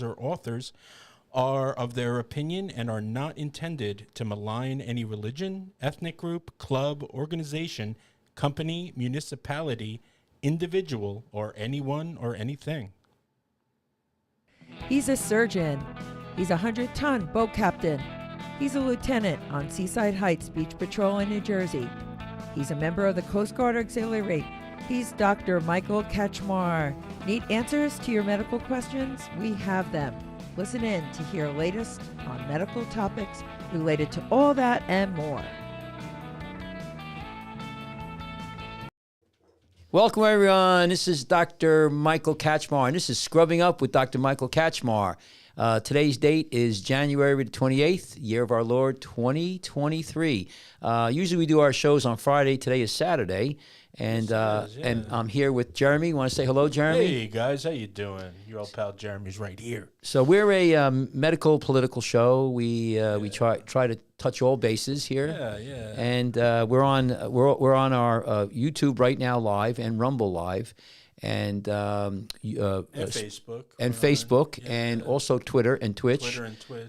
or authors are of their opinion and are not intended to malign any religion, ethnic group, club, organization, company, municipality, individual, or anyone or anything. He's a surgeon. He's a 100-ton boat captain. He's a lieutenant on Seaside Heights Beach Patrol in New Jersey. He's a member of the Coast Guard Auxiliary. He's Dr. Michael Kachmar. Need answers to your medical questions? We have them. Listen in to hear latest on medical topics related to all that and more. Welcome, everyone. This is Dr. Michael Kachmar, and this is Scrubbing Up with Dr. Michael Kachmar. Today's date is January the 28th, year of our Lord, 2023. Usually we do our shows on Friday. Today is Saturday. And and I'm here with Jeremy. You want to say hello, Jeremy? Hey, guys. How you doing? Your old pal Jeremy's right here. So we're a medical political show. We try to touch all bases here. Yeah. And we're on our YouTube right now live and Rumble live. And Facebook. And also Twitter and Twitch.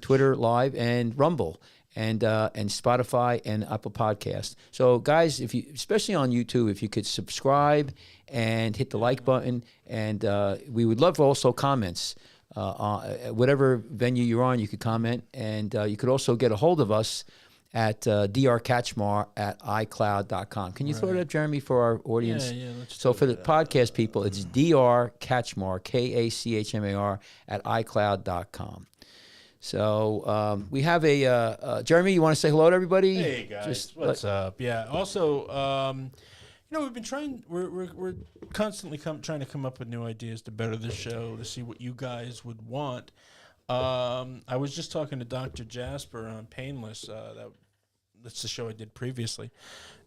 Twitter live and Rumble. And Spotify and Apple Podcasts. So, guys, if you, especially on YouTube, if you could subscribe and hit the like button, and we would love also comments. Whatever venue you're on, you could comment, and you could also get a hold of us at drkachmar@icloud.com. Can you throw it up, Jeremy, for our audience? Yeah. So for the podcast people, it's drkachmar, Kachmar, @icloud.com. So we have a Jeremy. You want to say hello to everybody? Hey guys, what's up? Yeah. Also, we've been trying. We're constantly trying to come up with new ideas to better the show, to see what you guys would want. I was just talking to Dr. Jasper on Painless. That's the show I did previously,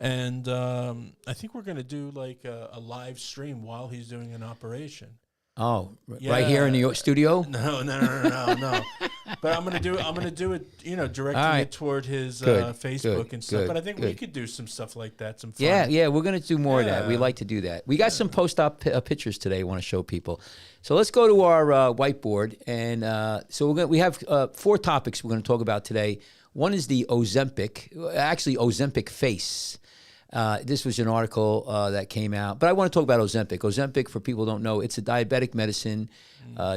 and I think we're going to do like a live stream while he's doing an operation. Oh, right here in the studio? No. But I'm gonna do it, directing it toward his Facebook and stuff. But I think we could do some stuff like that, some fun. Yeah, we're gonna do more of that. We like to do that. We got some post-op pictures today. I want to show people. So let's go to our whiteboard, and so we have 4 topics we're going to talk about today. One is the Ozempic face. This was an article that came out, but I want to talk about Ozempic. Ozempic, for people who don't know, it's a diabetic medicine.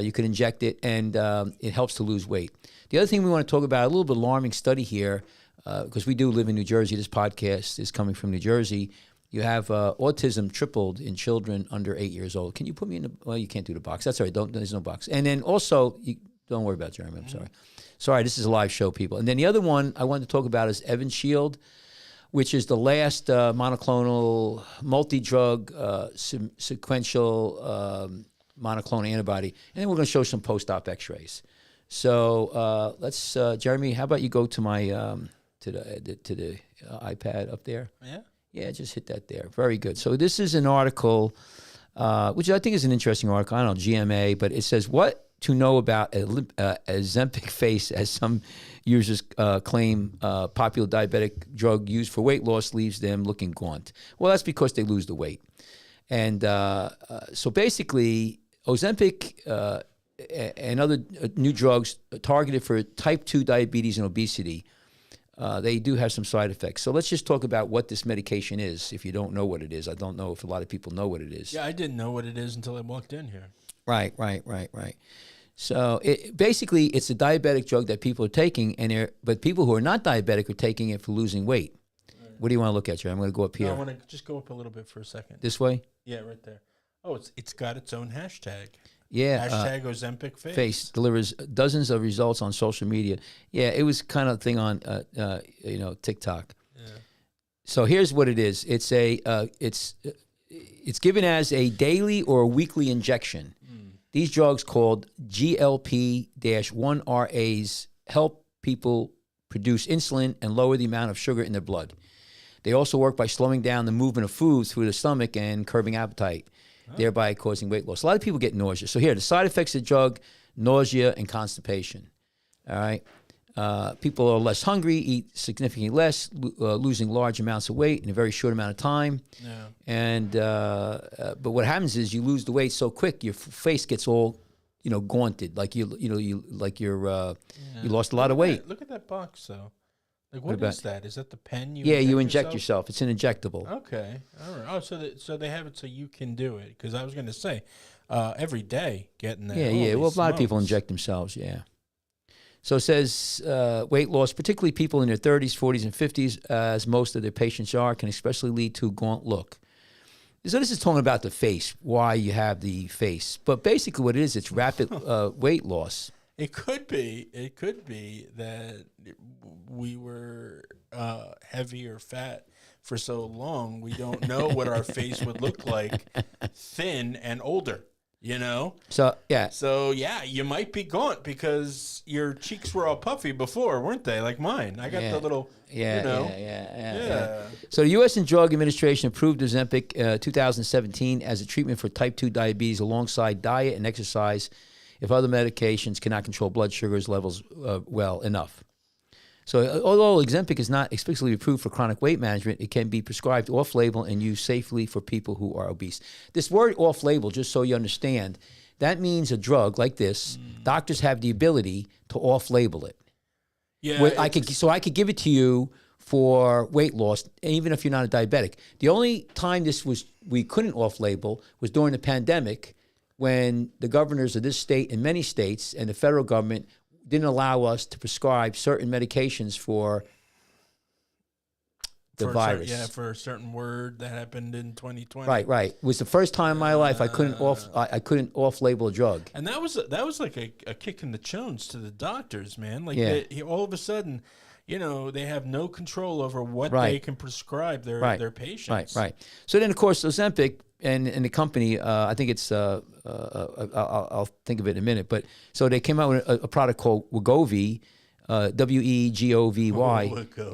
You can inject it, and it helps to lose weight. The other thing we want to talk about, a little bit alarming study here, because we do live in New Jersey. This podcast is coming from New Jersey. You have autism tripled in children under 8 years old. Can you put me in the? Well, you can't do the box. That's all right. There's no box. And then also, don't worry about it, Jeremy. I'm sorry. Sorry, this is a live show, people. And then the other one I wanted to talk about is Evan Shield, which is the last monoclonal, multi-drug, sequential monoclonal antibody. And then we're going to show some post-op x-rays. So let's, Jeremy, how about you go to my, to the iPad up there? Yeah? Yeah, just hit that there. Very good. So this is an article, which I think is an interesting article. I don't know, GMA, but it says, what to know about Ozempic face, as some users claim popular diabetic drug used for weight loss leaves them looking gaunt. Well, that's because they lose the weight. And so basically, Ozempic and other new drugs targeted for type 2 diabetes and obesity, they do have some side effects. So let's just talk about what this medication is, if you don't know what it is. I don't know if a lot of people know what it is. Yeah, I didn't know what it is until I walked in here. Right. So basically, it's a diabetic drug that people are taking, but people who are not diabetic are taking it for losing weight. Right. What do you want to look at, Jerry? I'm going to go up here. No, I want to just go up a little bit for a second. This way? Yeah, right there. Oh, it's got its own hashtag. Yeah. Hashtag Ozempic face. Face delivers dozens of results on social media. Yeah, it was kind of thing on TikTok. Yeah. So here's what it is. It's it's given as a daily or a weekly injection. These drugs, called GLP-1RAs, help people produce insulin and lower the amount of sugar in their blood. They also work by slowing down the movement of food through the stomach and curbing appetite, thereby causing weight loss. A lot of people get nausea. So here, the side effects of the drug: nausea and constipation. All right. People are less hungry, eat significantly less, losing large amounts of weight in a very short amount of time. Yeah. And but what happens is you lose the weight so quick, your face gets all, gaunted, like you lost a lot of weight. Look at that box, though. Like, What what about- is that? Is that the pen you? Yeah, you inject yourself. It's an injectable. Okay, all right. Oh, so they have it so you can do it. Because I was going to say, every day getting that. Yeah. Well, a lot of people smokes. inject themselves. Yeah. So it says weight loss, particularly people in their 30s, 40s, and 50s, as most of their patients are, can especially lead to a gaunt look. So this is talking about the face, why you have the face. But basically what it is, it's rapid weight loss. It could be. It could be that we were heavy or fat for so long, we don't know what our face would look like, thin and older. So yeah. So yeah, you might be gaunt because your cheeks were all puffy before, weren't they? Like mine. I got the little. Yeah. So the U.S. Drug Administration approved Ozempic 2017 as a treatment for type 2 diabetes alongside diet and exercise if other medications cannot control blood sugars levels well enough. So although Ozempic is not explicitly approved for chronic weight management, it can be prescribed off-label and used safely for people who are obese. This word off-label, just so you understand, that means a drug like this, doctors have the ability to off-label it. Yeah. I could give it to you for weight loss, even if you're not a diabetic. The only time we couldn't off-label was during the pandemic, when the governors of this state and many states and the federal government didn't allow us to prescribe certain medications for the virus. For a certain word that happened in 2020. Right. It was the first time in my life I couldn't off-label a drug. And that was like a kick in the chones to the doctors, man. Like all of a sudden, they have no control over what they can prescribe their patients. Right. So then, of course, Ozempic and the company, I think it's I'll think of it in a minute. But so they came out with a product called Wegovy, Wegovy,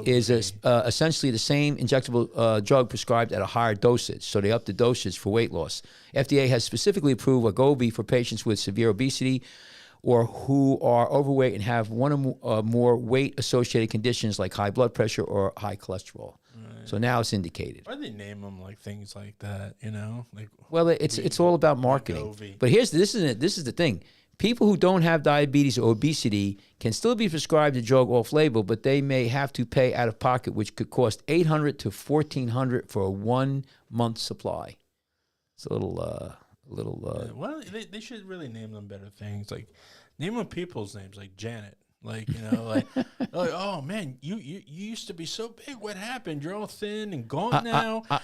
is essentially the same injectable drug prescribed at a higher dosage. So they upped the dosage for weight loss. FDA has specifically approved Wegovy for patients with severe obesity or who are overweight and have one or more weight-associated conditions like high blood pressure or high cholesterol. Right. So now it's indicated. Why do they name them like things like that? Like it's all about marketing. Wegovy. But this is the thing. People who don't have diabetes or obesity can still be prescribed a drug off-label, but they may have to pay out of pocket, which could cost $800 to $1,400 for a 1 month supply. It's a little. Well, they should really name them better things. Like name them people's names, like Janet. Like like oh man, you used to be so big. What happened? You're all thin and gaunt now. I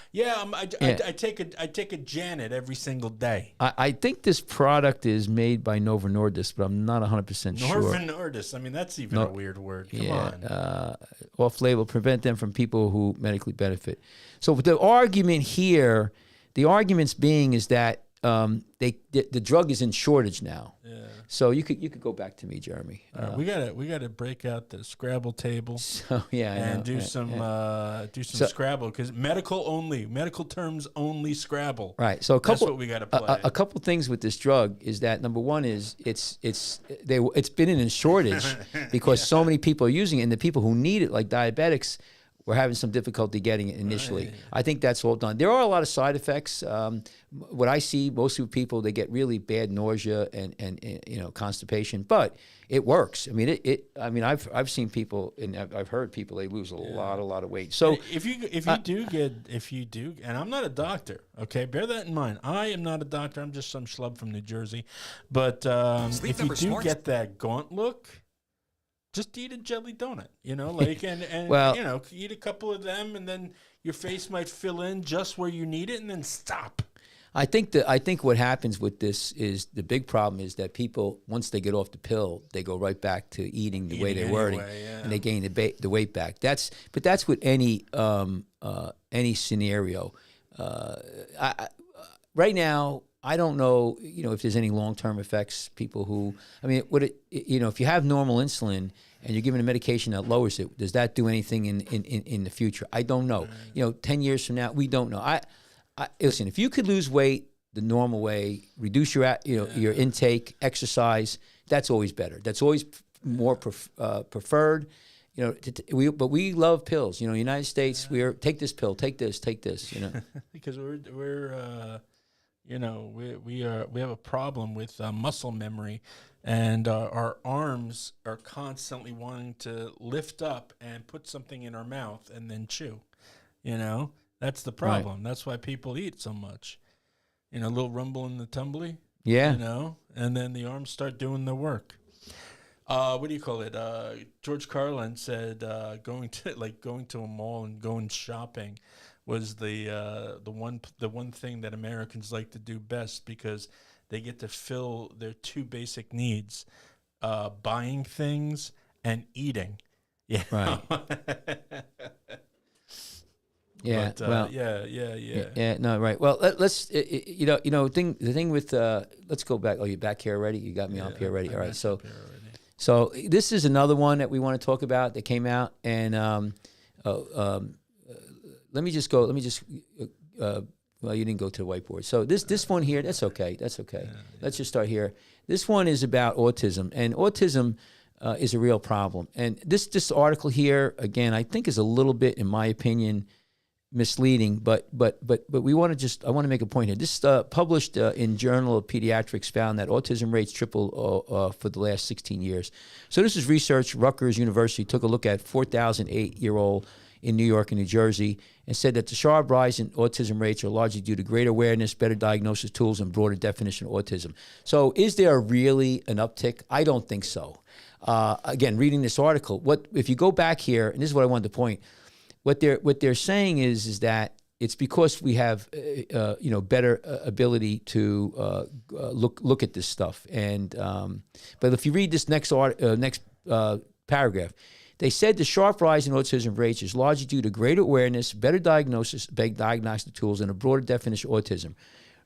take a Janet every single day. I think this product is made by Novo Nordisk, but I'm not 100% sure. Novo Nordisk. I mean, that's even a weird word. Come on. Off-label, prevent them from people who medically benefit. So the arguments being is that the drug is in shortage now. Yeah. So you could go back to me, Jeremy. We gotta break out the Scrabble table. So do some Scrabble, because medical terms only Scrabble. Right. So that's what we gotta play. A couple things with this drug is that number one is it's been in shortage because so many people are using it, and the people who need it, like diabetics, we're having some difficulty getting it initially. Right. I think that's all done. There are a lot of side effects. What I see, mostly with people, they get really bad nausea and constipation, but it works. I mean, I've seen people, and I've heard people, they lose a lot of weight. So if you do, and I'm not a doctor, okay, bear that in mind. I am not a doctor. I'm just some schlub from New Jersey. But if you do get that gaunt look, just eat a jelly donut, eat a couple of them, and then your face might fill in just where you need it, and then stop. I think what happens with this is the big problem is that people, once they get off the pill, they go right back to eating the way they were, and they gain the weight back. That's with any scenario. Right now, I don't know, if there's any long-term effects. People who, if you have normal insulin and you're given a medication that lowers it, does that do anything in the future? I don't know. 10 years from now, we don't know. Listen, if you could lose weight the normal way, reduce your intake, exercise, that's always better. That's always more preferred. But we love pills. United States, we're take this pill, take this. Because we're You know, we have a problem with muscle memory, and our arms are constantly wanting to lift up and put something in our mouth and then chew. You know, that's the Right. problem. That's why people eat so much. You know, a little rumble in the tumbly. Yeah. You know, and then the arms start doing the work. What do you call it? George Carlin said going to a mall and going shopping was the one thing that Americans like to do best because they get to fill their two basic needs: buying things and eating. Yeah. Right. Yeah. But Well. yeah. Yeah. No. Right. Well, let's. The thing with. Let's go back. Oh, you're back here already. You got me up here already. All right. So this is another one that we want to talk about that came out, and let me just go. Let me just. Well, you didn't go to the whiteboard. So this one here, that's okay. That's okay. Let's just start here. This one is about autism, and autism is a real problem. And this article here, again, I think is a little bit, in my opinion, misleading. But we want to I want to make a point here. This published in Journal of Pediatrics found that autism rates tripled for the last 16 years. So this is research. Rutgers University took a look at 4,000 8-year-old in New York and New Jersey and said that the sharp rise in autism rates are largely due to greater awareness, better diagnosis tools, and broader definition of autism. So is there really an uptick? I don't think so. Again, reading this article, if you go back here, and this is what I wanted to point, what they're saying is that it's because we have better ability to look at this stuff. And but if you read this next paragraph, they said the sharp rise in autism rates is largely due to greater awareness, better diagnosis, better diagnostic tools, and a broader definition of autism.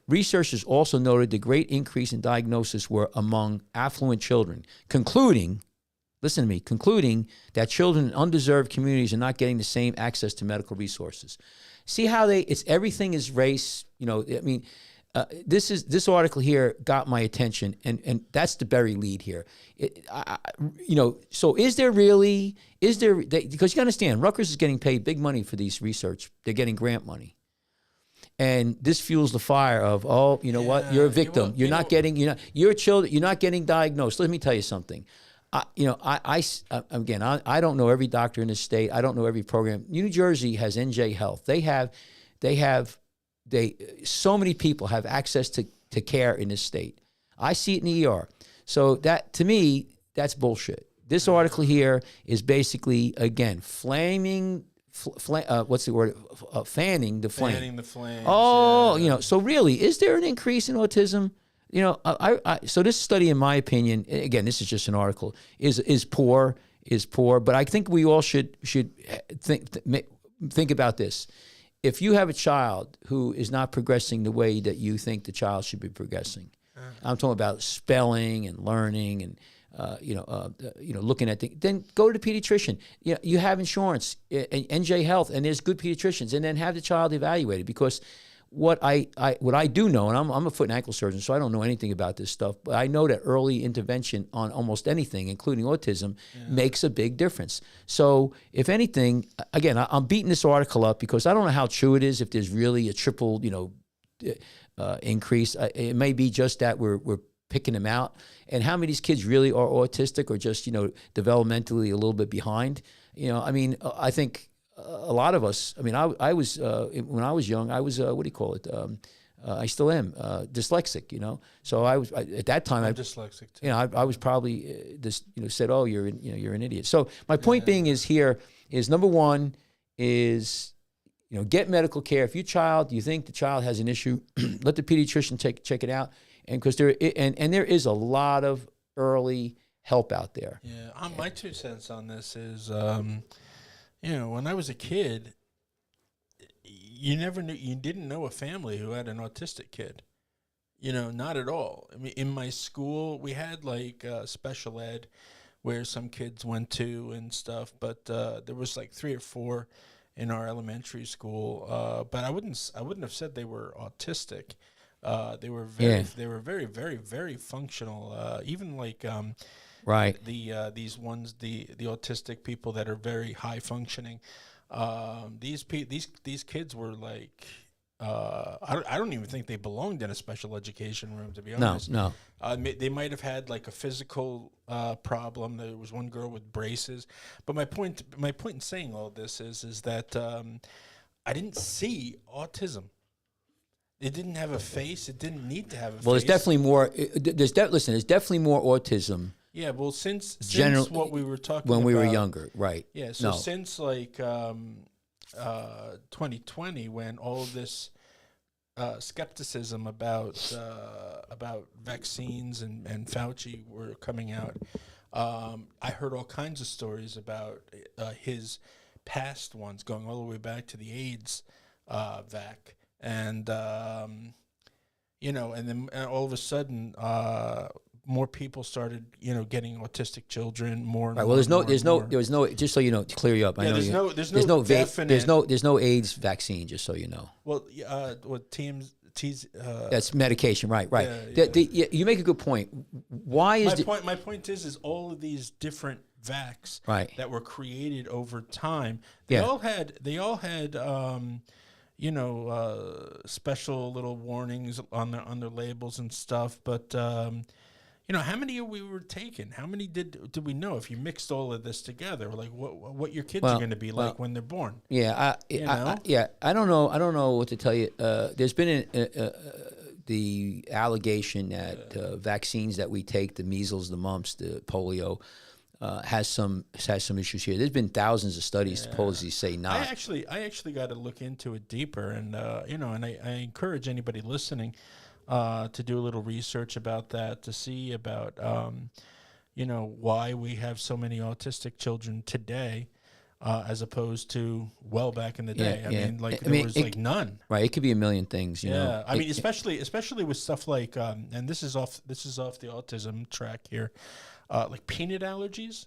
Researchers also noted the great increase in diagnosis were among affluent children, concluding that children in undeserved communities are not getting the same access to medical resources. See how everything is race. This article here got my attention, and that's the very lead here. So is there because you got to understand, Rutgers is getting paid big money for these research. They're getting grant money. And this fuels the fire of, what? You're a victim. You're not getting diagnosed. Let me tell you something. I don't know every doctor in this state. I don't know every program. New Jersey has NJ Health. So many people have access to care in this state. I see it in the ER. So that, to me, that's bullshit. This article here is basically, again, fanning the flame. Fanning the flame. Oh, so really, is there an increase in autism? So this study, in my opinion, again, this is just an article, is poor. But I think we all should think about this. If you have a child who is not progressing the way that you think the child should be progressing, I'm talking about spelling and learning and looking at things, then go to the pediatrician. You have insurance, NJ Health, and there's good pediatricians, and then have the child evaluated. Because what I do know, and I'm a foot and ankle surgeon, so I don't know anything about this stuff, but I know that early intervention on almost anything, including autism, makes a big difference. So if anything, again, I'm beating this article up because I don't know how true it is, if there's really a triple, increase. It may be just that we're picking them out, and how many of these kids really are autistic or just, developmentally a little bit behind. I think a lot of us, I was, when I was young, I was, I still am dyslexic, so I was, at that time, I'm dyslexic too. I was probably said, oh, you're an idiot. So my point being is number one is, get medical care. If you think the child has an issue, let the pediatrician check it out. And because there is a lot of early help out there. Yeah. My 2 cents on this is, when I was a kid, you didn't know a family who had an autistic kid. Not at all. In my school, we had special ed where some kids went to and stuff, but there was 3 or 4 in our elementary school. But I wouldn't have said they were autistic. They were very, very, very functional. Even right. The autistic people that are very high functioning. These kids were I don't even think they belonged in a special education room, to be No, honest. no. They might have had like a physical problem. There was one girl with braces. But my point in saying all this is that I didn't see autism. It didn't have a face. It didn't need to have a face. Well, there's definitely more. There's definitely more autism. Yeah, well, since what we were talking when about, we were younger, right? Yeah, so since like 2020, when all of this skepticism about vaccines and Fauci were coming out, I heard all kinds of stories about his past ones, going all the way back to the AIDS vac, and and then all of a sudden, more people started, getting autistic children. More. And Right. more Well, and more. there was no. Just so you know, to clear you up, I know there's you, no definite. there's no AIDS vaccine. Just so you know. Well, what teams. That's medication, right? Yeah, You make a good point. Why is my point is all of these different vacs that were created over time. They all had special little warnings on their labels and stuff. But how many we were taking? How many did we know? If you mixed all of this together, like what your kids are going to be like when they're born? Yeah, I don't know. I don't know what to tell you. There's been the allegation that vaccines that we take, the measles, the mumps, the polio, has some issues here. There's been thousands of studies supposedly say not. I actually got to look into it deeper, and and I encourage anybody listening to do a little research about that, to see about why we have so many autistic children today, as opposed to well back in the day. There was none. Right, it could be a million things. You know. I mean, especially with stuff like, and this is off the autism track here, like peanut allergies.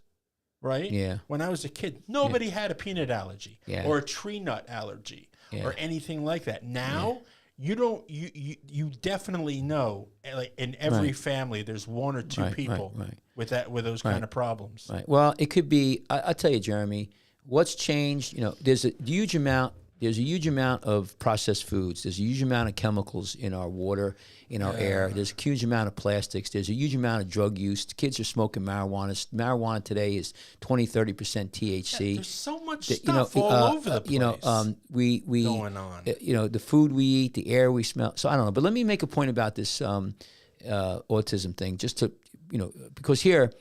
Right? Yeah. When I was a kid, nobody had a peanut allergy or a tree nut allergy or anything like that. Now, you don't. You definitely know. Like in every family, there's one or two people with those kind of problems. Right. Well, it could be. I'll tell you, Jeremy. What's changed? There's a huge amount. There's a huge amount of processed foods. There's a huge amount of chemicals in our water, in our air. There's a huge amount of plastics. There's a huge amount of drug use. Kids are smoking marijuana. Marijuana today is 20-30% THC. There's so much stuff all over the place. We going on. The food we eat, the air we smell. So I don't know. But let me make a point about this autism thing, just to because here,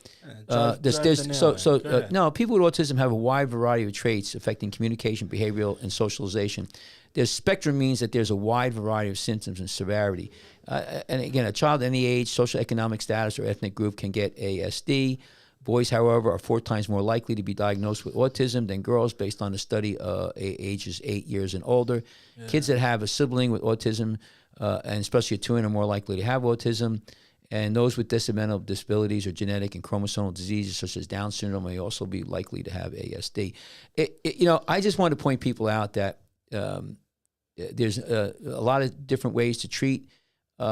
no, people with autism have a wide variety of traits affecting communication, behavioral, and socialization. There's spectrum means that there's a wide variety of symptoms and severity. And again, a child any age, socioeconomic status, or ethnic group can get ASD. Boys, however, are 4 times more likely to be diagnosed with autism than girls, based on a study ages 8 years and older. Yeah. Kids that have a sibling with autism, and especially a twin, are more likely to have autism. And those with developmental disabilities or genetic and chromosomal diseases such as Down syndrome may also be likely to have ASD. I just want to point people out that there's a lot of different ways to treat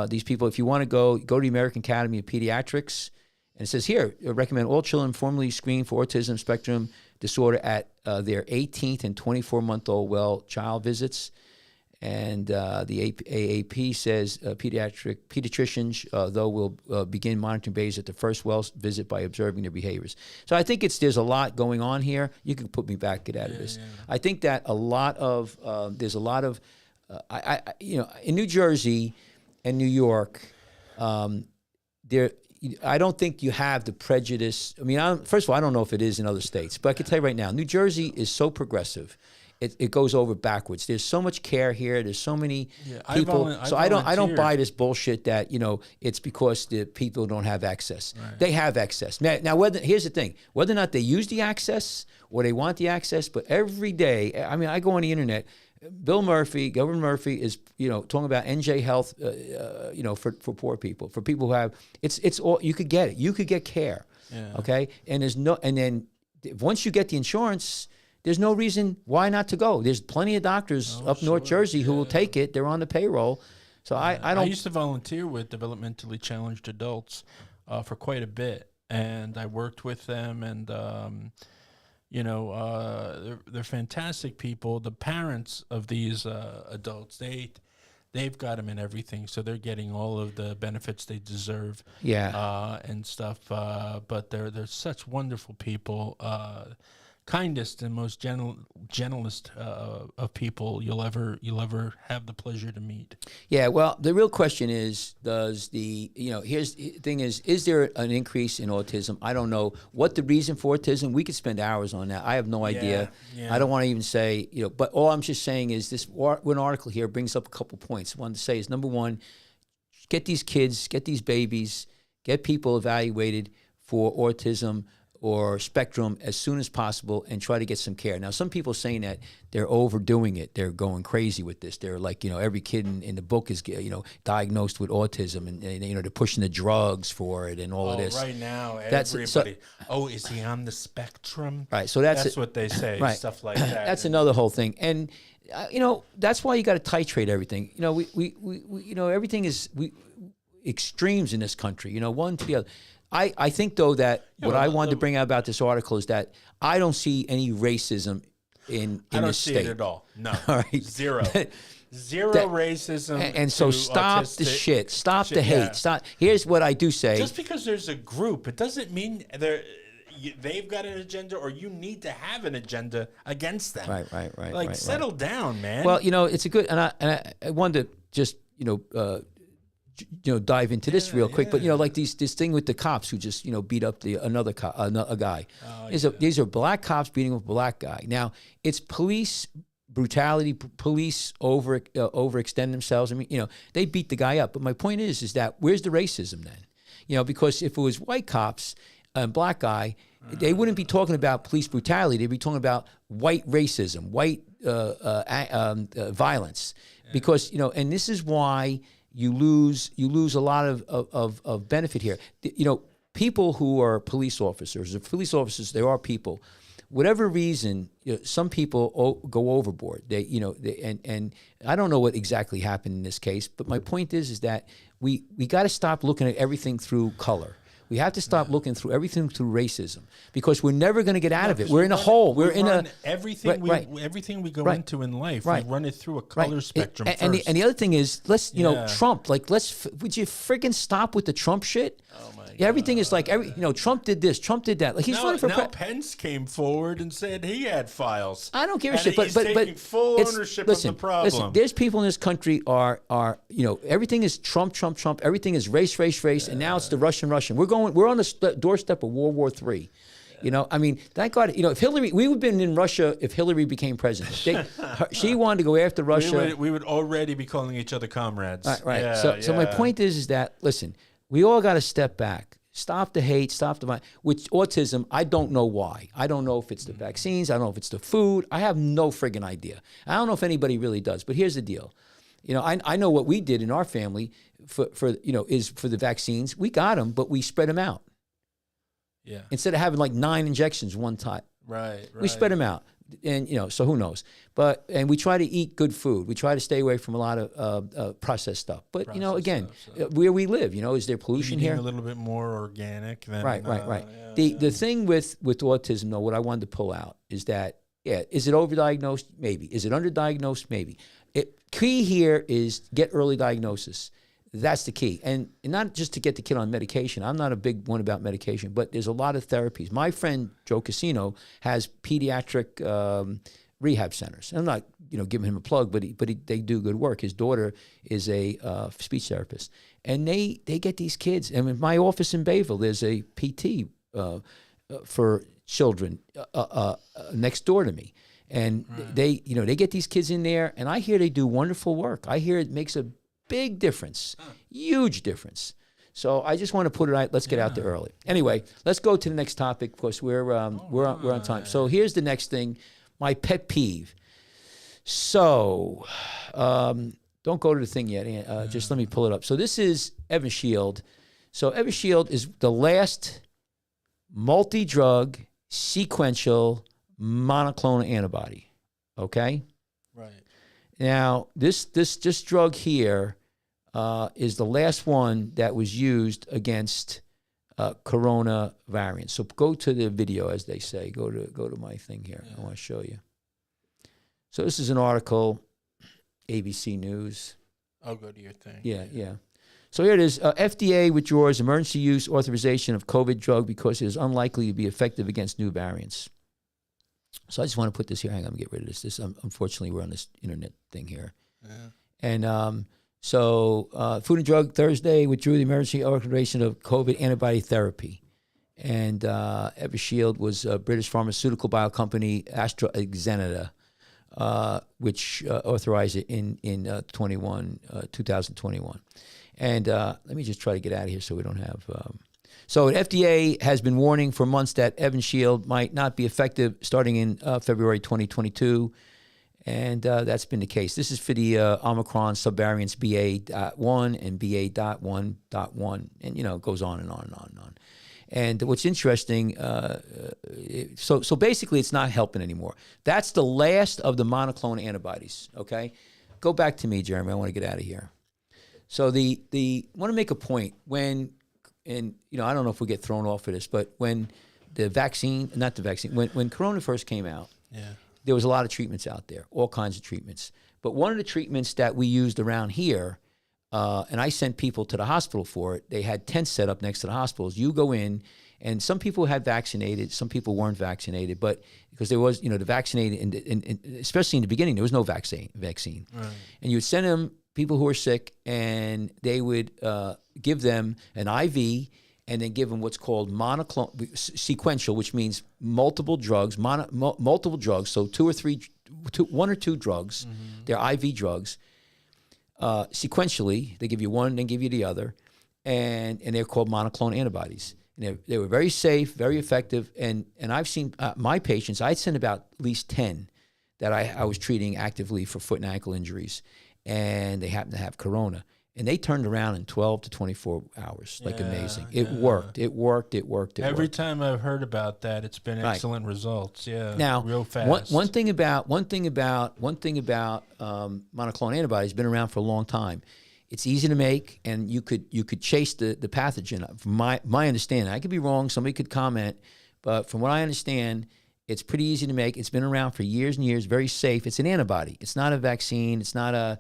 these people. If you want to go to the American Academy of Pediatrics, and it says here, recommend all children formally screened for autism spectrum disorder at their 18th and 24-month-old well child visits. And the AAP says pediatricians, though, will begin monitoring babies at the first well visit by observing their behaviors. So I think there's a lot going on here. You can put me back, get out of this. Yeah. I think that there's a lot of, in New Jersey and New York, I don't think you have the prejudice. I mean, first of all, I don't know if it is in other states, but I can tell you right now, New Jersey is so progressive. It goes over backwards. There's so much care here. There's so many people. I don't buy this bullshit that it's because the people don't have access. Right. They have access. Now, here's the thing: whether or not they use the access or they want the access, but every day, I go on the internet. Governor Murphy is talking about NJ Health, for poor people, for people who have it's all you could get it. You could get care. Yeah. Okay, and then once you get the insurance. There's no reason why not to go. There's plenty of doctors up North Jersey who will take it. They're on the payroll. So I don't. I used to volunteer with developmentally challenged adults for quite a bit, and I worked with them, and they're fantastic people. The parents of these adults, they they've got them in everything, so they're getting all of the benefits they deserve. And stuff. But they're such wonderful people. Kindest and most gentlest of people you'll ever have the pleasure to meet. Yeah, well, the real question is, here's the thing is there an increase in autism? I don't know what the reason for autism. We could spend hours on that. I have no idea. Yeah. I don't want to even say, but all I'm just saying is this one article here brings up a couple points. I wanted to say is, number one, get these kids, get these babies, get people evaluated for autism or spectrum as soon as possible and try to get some care. Now, some people saying that they're overdoing it. They're going crazy with this. They're like, every kid in the book is, diagnosed with autism and they're pushing the drugs for it and all of this. Right now, everybody, is he on the spectrum? Right, so that's what they say, right. Stuff like that. That's another whole thing. And, that's why you got to titrate everything. Everything is extremes in this country, one to the other. I think, though, that what I wanted to bring out about this article is that I don't see any racism in this state. I don't see it at all. No. All right. Zero. Zero racism. And so stop the shit. Stop the hate. Yeah. Stop. Here's what I do say. Just because there's a group, it doesn't mean they've got an agenda or you need to have an agenda against them. Right. Settle down, man. Well, it's a good, and I wanted to just, dive into this real quick, but like this thing with the cops who just beat up a guy. These are black cops beating up a black guy. Now it's police brutality. Police overextend themselves. I mean, they beat the guy up. But my point is that where's the racism then? Because if it was white cops and black guy, they wouldn't be talking about police brutality. They'd be talking about white racism, white violence, because and this is why. You lose a lot of benefit here. People who are police officers, they are people. Whatever reason, some people go overboard. And I don't know what exactly happened in this case, but my point is that we got to stop looking at everything through color. We have to stop looking through everything through racism because we're never going to get out of it. We're in a hole. We're in a everything we go into in life. We run it through a color spectrum first. And the other thing is, Trump. Would you freaking stop with the Trump shit? Oh my God. Everything is like Trump did this, Trump did that. Like he's running for president. Pence came forward and said he had files. I don't give a shit, but taking full ownership of the problem. Listen, there's people in this country are everything is Trump. Everything is race, and now it's the Russian. We're on the doorstep of World War III. Thank God. If Hillary, we would have been in Russia if Hillary became president. She wanted to go after Russia. We would already be calling each other comrades. Right. Yeah, so my point is that listen, we all got to step back. Stop the hate. Stop the violence. With autism, I don't know why. I don't know if it's the vaccines. I don't know if it's the food. I have no friggin' idea. I don't know if anybody really does. But here's the deal. I know what we did in our family is for the vaccines. We got them, but we spread them out. Yeah. Instead of having like 9 injections one time. Right. We spread them out. And, so who knows? And we try to eat good food. We try to stay away from a lot of processed stuff. But, where we live, is there pollution here? A little bit more organic than... Right. The thing with autism, though, what I wanted to pull out is that, is it overdiagnosed? Maybe. Is it underdiagnosed? Maybe. Key here is get early diagnosis. That's the key. And not just to get the kid on medication. I'm not a big one about medication, but there's a lot of therapies. My friend, Joe Casino, has pediatric rehab centers. I'm not, giving him a plug, but they do good work. His daughter is a speech therapist. And they get these kids. And in my office in Bayville, there's a PT for children next door to me. And they get these kids in there, and I hear they do wonderful work. I hear it makes a big difference, huge difference. So I just want to put it out. Let's get out there early. Anyway, let's go to the next topic because we're on time. So here's the next thing, my pet peeve. So don't go to the thing yet. Just let me pull it up. So this is Evan Shield. So Evan Shield is the last multi-drug sequential monoclonal antibody. Okay. Right. Now, this drug here is the last one that was used against corona variants. So go to the video, as they say. Go to my thing here. I want to show you. So this is an article, ABC News. I'll go to your thing. Yeah. So here it is. FDA withdraws emergency use authorization of COVID drug because it is unlikely to be effective against new variants. So I just want to put this here. Hang on, let me get rid of this. Unfortunately, we're on this internet thing here. Yeah. And so Food and Drug Thursday withdrew the emergency authorization of COVID antibody therapy. And Evishield was a British pharmaceutical bio company, AstraZeneca, which authorized it in 2021. And let me just try to get out of here so we don't have... So FDA has been warning for months that Evishield might not be effective starting in February 2022. And that's been the case. This is for the Omicron subvariants BA.1 and BA.1.1. And, it goes on and on and on and on. And what's interesting, so basically it's not helping anymore. That's the last of the monoclonal antibodies, okay? Go back to me, Jeremy. I want to get out of here. So I want to make a point when, and I don't know if we get thrown off for this, but when when Corona first came out, there was a lot of treatments out there, all kinds of treatments. But one of the treatments that we used around here, and I sent people to the hospital for it. They had tents set up next to the hospitals. You go in, and some people had vaccinated, some people weren't vaccinated, but because there was, the vaccinated, and especially in the beginning, there was no vaccine. Right. And you would send them people who were sick, and they would give them an IV, and then give them what's called sequential, which means multiple drugs, multiple drugs. So one or two drugs, they're IV drugs. Sequentially, they give you one, then give you the other, and they're called monoclonal antibodies. And they were very safe, very effective, and I've seen my patients. I'd send about at least 10 that I was treating actively for foot and ankle injuries, and they happened to have corona, and they turned around in 12 to 24 hours, amazing. It worked. Every time I've heard about that, it's been excellent results. Yeah, now real fast. One thing about monoclonal antibodies been around for a long time. It's easy to make, and you could chase the pathogen. From my understanding, I could be wrong. Somebody could comment, but from what I understand, it's pretty easy to make. It's been around for years and years. Very safe. It's an antibody. It's not a vaccine. It's an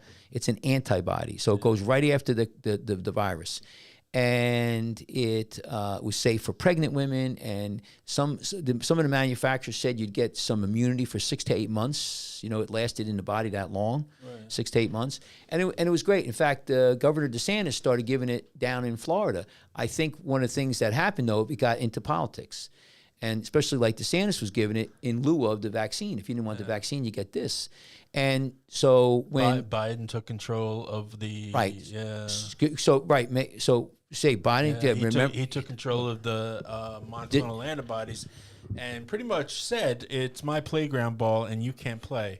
antibody. So it goes right after the virus. And it was safe for pregnant women. And some of the manufacturers said you'd get some immunity for 6 to 8 months. It lasted in the body that long, 6 to 8 months. And it was great. In fact, Governor DeSantis started giving it down in Florida. I think one of the things that happened, though, it got into politics. And especially like DeSantis was giving it in lieu of the vaccine. If you didn't want the vaccine, you get this. And so when Biden took control of the so say Biden he took control of the monoclonal antibodies, and pretty much said it's my playground ball and you can't play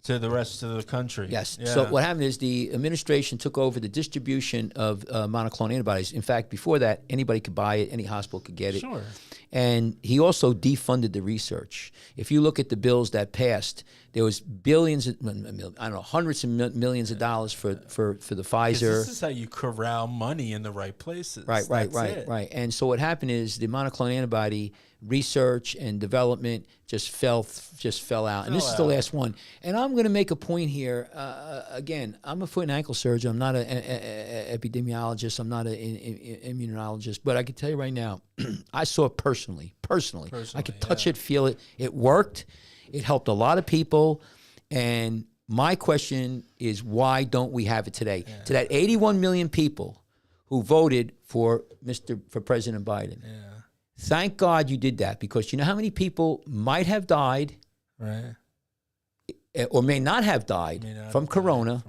to the rest of the country. Yes. Yeah. So what happened is the administration took over the distribution of monoclonal antibodies. In fact, before that, anybody could buy it, any hospital could get it. Sure. And he also defunded the research. If you look at the bills that passed, there was billions, hundreds of millions of dollars for the Pfizer. This is how you corral money in the right places. Right. And so what happened is the monoclonal antibody research and development just fell out. And this is the last one. And I'm going to make a point here. Again, I'm a foot and ankle surgeon. I'm not an epidemiologist. I'm not an immunologist. But I can tell you right now, I saw it personally. I could touch it, feel it. It worked. It helped a lot of people. And my question is, why don't we have it today? Yeah. To that 81 million people who voted for President Biden. Yeah. Thank God you did that, because you know how many people might have died, right, or may not have died from corona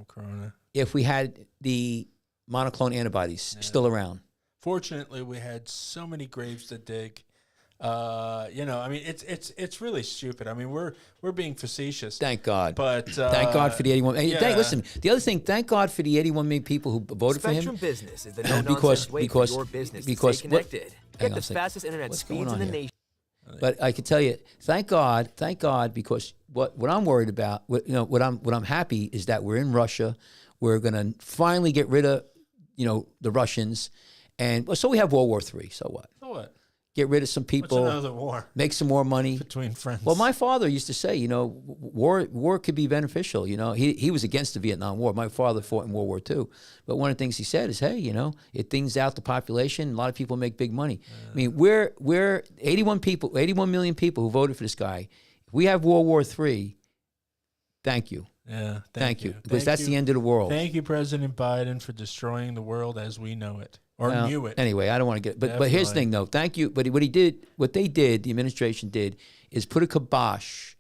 if we had the monoclonal antibodies still around. Fortunately, we had so many graves to dig. It's really stupid. I mean, we're being facetious. Thank God. But thank God for the 81. Listen, the other thing, thank God for the 81 million people who voted for him. Spectrum Business is the no-nonsense way for your business to stay connected. Get the fastest internet speeds in the nation. But I can tell you, thank God, because what I'm worried about, what I'm happy is that we're in Russia. We're going to finally get rid of, the Russians, and so we have World War III. So what? get rid of some people. What's another war? Make some more money. Between friends. Well, my father used to say, you know, war could be beneficial. You know, he was against the Vietnam War. My father fought in World War II. But one of the things he said is, hey, you know, it things out the population. A lot of people make big money. I mean, we're 81 million people who voted for this guy. If we have World War III, thank you. Yeah, thank you. Because that's the end of the world. Thank you, President Biden, for destroying the world as we know it. Or knew it. Anyway, I don't want to get, but here's the thing, though. Thank you. But what they did, the administration did, is put a kibosh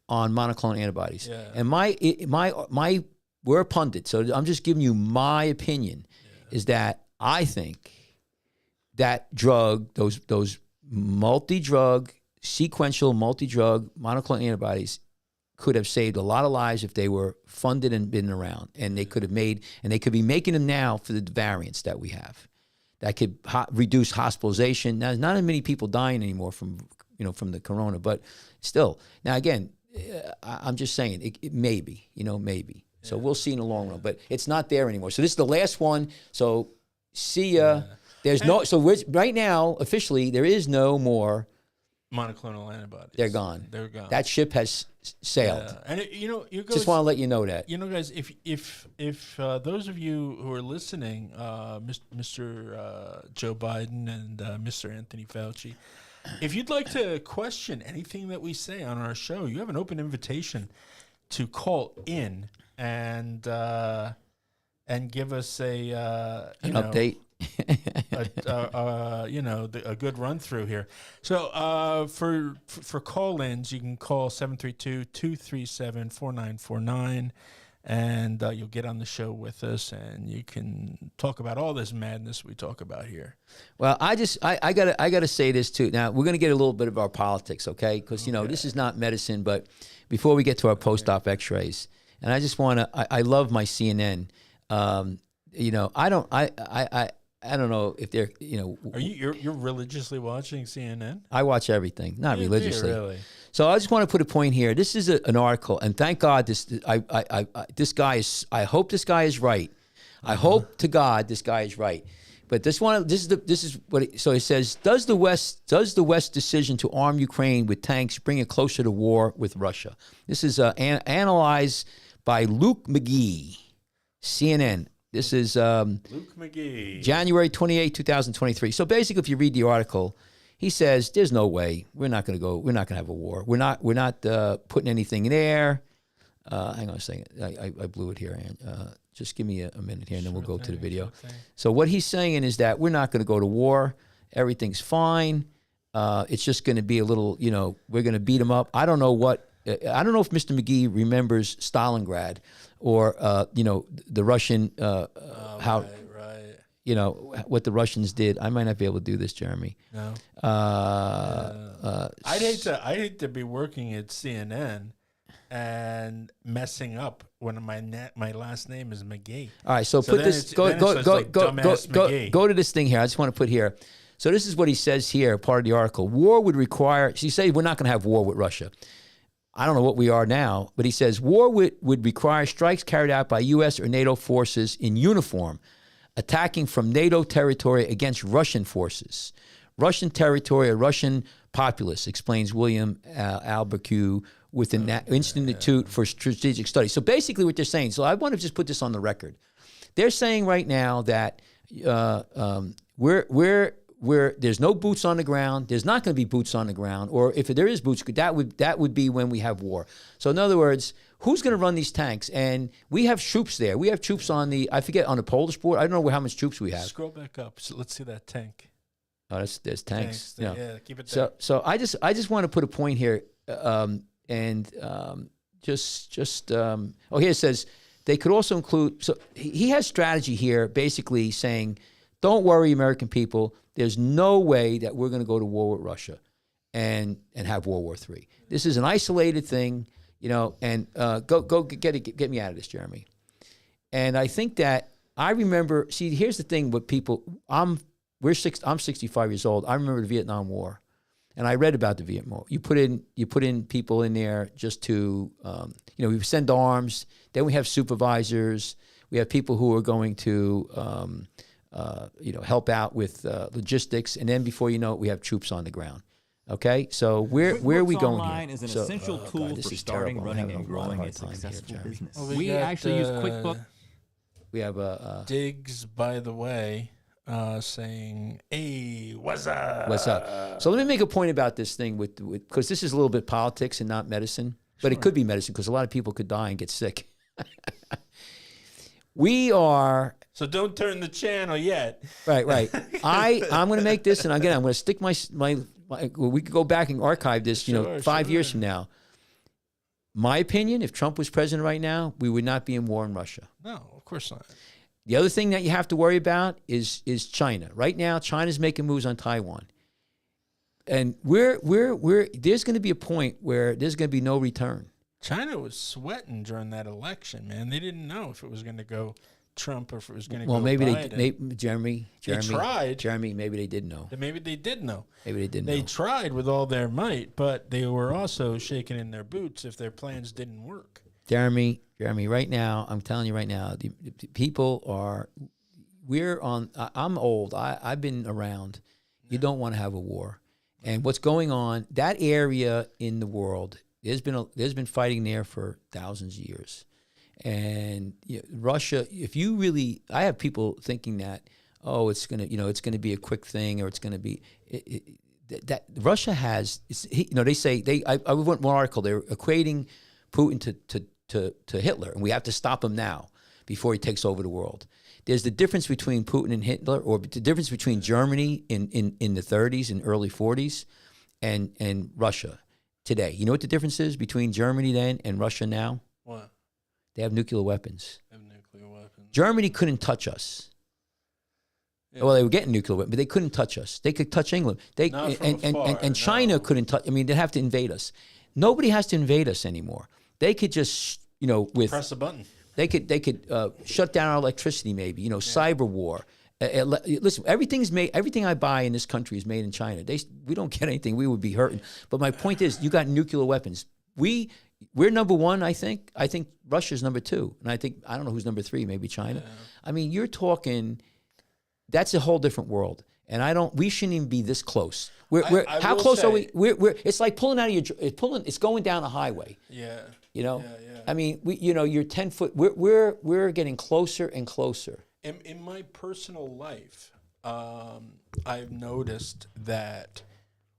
on monoclonal antibodies. Yeah. And we're a pundit, so I'm just giving you my opinion, is that I think that drug, those sequential multi-drug monoclonal antibodies could have saved a lot of lives if they were funded and been around, and they could be making them now for the variants that we have. That could reduce hospitalization. Now, there's not as many people dying anymore from the corona, but still. Now, again, I'm just saying it maybe. So we'll see in the long run, but it's not there anymore. So this is the last one. So see ya. Yeah. There's right now officially there is no more monoclonal antibodies. They're gone. They're gone. That ship has sailed. Yeah. And you guys, just want to let you know that. You know, guys, if those of you who are listening, Mr. Joe Biden and Mr. Anthony Fauci, if you'd like to question anything that we say on our show, you have an open invitation to call in and give us an update. A good run through here. So for call-ins, you can call 732-237-4949, and you'll get on the show with us, and you can talk about all this madness we talk about here. Well, I gotta say this too. Now we're gonna get a little bit of our politics, okay? Because this is not medicine, but before we get to our post-op X-rays, and I just want to. I love my CNN. I don't know if they're, Are you're religiously watching CNN? I watch everything, not religiously. Really? So I just want to put a point here. This is an article, and thank God this guy is. I hope this guy is right. I hope to God this guy is right. But so it says, does the West's decision to arm Ukraine with tanks bring it closer to war with Russia? This is analyzed by Luke McGee, CNN. This is Luke McGee, January 28, 2023. So basically, if you read the article, he says there's no way we're not going to have a war. We're not putting anything in there. Hang on a second, I blew it here. Just give me a minute here, and then we'll go to the video. So what he's saying is that we're not going to go to war. Everything's fine. It's just going to be a little, we're going to beat them up. I don't know if Mr. McGee remembers Stalingrad or, the Russian, how, right. What the Russians did. I might not be able to do this, Jeremy. No. I'd hate to be working at CNN and messing up when my last name is McGee. All right, so put this. Go to this thing here. I just want to put here. So this is what he says here, part of the article. War would require. So you say we're not going to have war with Russia. I don't know what we are now, but he says war would require strikes carried out by U.S. or NATO forces in uniform, attacking from NATO territory against Russian forces. Russian territory or Russian populace, explains William Alberque with the Institute for Strategic Studies. So basically what they're saying, so I want to just put this on the record. They're saying right now that there's no boots on the ground. There's not going to be boots on the ground, or if there is boots, that would be when we have war. So in other words, who's going to run these tanks? And we have troops there. We have troops on the Polish border. I don't know how much troops we have. Scroll back up. So let's see that tank. Oh, there's tanks. Yeah, keep it there. So I just want to put a point here, here it says they could also include. So he has strategy here, basically saying, don't worry, American people. There's no way that we're going to go to war with Russia and have World War III. This is an isolated thing, and go get me out of this, Jeremy. And I think that I remember, see, here's the thing with people. I'm 65 years old. I remember the Vietnam War, and I read about the Vietnam War. You put in people in there just to, we send arms. Then we have supervisors. We have people who are going to help out with logistics, and then before you know it, we have troops on the ground. Okay, so where are we going Online here? is an so, essential tool for starting, running, and growing a successful business. Well, we got, actually use QuickBooks. We have Diggs, by the way, saying, "Hey, what's up? What's up?" So let me make a point about this thing with because this is a little bit politics and not medicine, but it could be medicine because a lot of people could die and get sick. We are. So don't turn the channel yet. Right. I'm going to make this, and again, I'm going to stick my. We could go back and archive this, 5 years from now. My opinion, if Trump was president right now, we would not be in war in Russia. No, of course not. The other thing that you have to worry about is China. Right now, China's making moves on Taiwan. And there's going to be a point where there's going to be no return. China was sweating during that election, man. They didn't know if it was going to go Trump or if it was going to go Biden. Jeremy, they tried. Jeremy, maybe they did know. Maybe they did know. Maybe they didn't know. They tried with all their might, but they were also shaking in their boots if their plans didn't work. Jeremy, right now, I'm telling you right now, the people are, I'm old. I've been around. You don't want to have a war. And what's going on, that area in the world, there's been fighting there for thousands of years. And Russia, I have people thinking that, it's gonna be a quick thing, or it's gonna be that Russia has. They say I wrote one article. They're equating Putin to Hitler, and we have to stop him now before he takes over the world. There's the difference between Putin and Hitler, or the difference between Germany in the 30s and early 40s, and Russia today. You know what the difference is between Germany then and Russia now? What? They have nuclear weapons. Germany couldn't touch us. Yeah. Well, they were getting nuclear weapons, but they couldn't touch us. They could touch England. And China couldn't touch. I mean, they'd have to invade us. Nobody has to invade us anymore. They could just, press a button. They could shut down our electricity. Maybe cyber war. Listen, everything I buy in this country is made in China. We don't get anything. We would be hurting. But my point is, you got nuclear weapons. We're number one, I think. I think Russia's number two. And I don't know who's number three, maybe China. Yeah. I mean, you're talking, that's a whole different world. And we shouldn't even be this close. How close are we? It's like pulling out of it's going down a highway. Yeah. Yeah. I mean, you're 10 foot, we're getting closer and closer. In my personal life, I've noticed that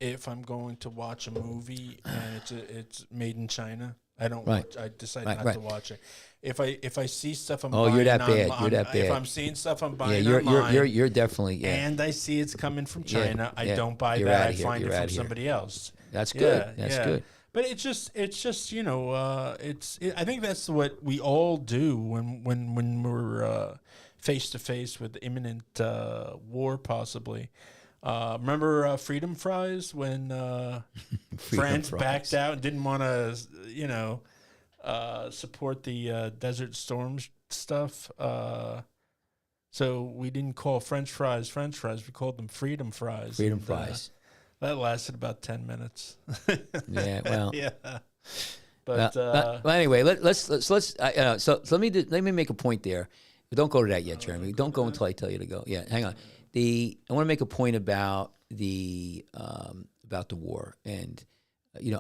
if I'm going to watch a movie and it's made in China, I don't watch. I decide not to watch it. If I see stuff I'm buying, you're that bad. You're that bad. If I'm seeing stuff I'm buying, you're definitely and I see it's coming from China, I don't buy that. I find it from somebody else. That's good. That's good. But it's just I think that's what we all do when we're face to face with imminent war, possibly. Remember Freedom Fries when France backed out and didn't want to, support the Desert Storm stuff. So we didn't call French fries. We called them Freedom Fries. Fries. That lasted about 10 minutes. Yeah. Well. Yeah. But anyway, let's so let me make a point there. But don't go to that yet, Jeremy. Don't go until I tell you to go. Yeah, hang on. I want to make a point about the war, and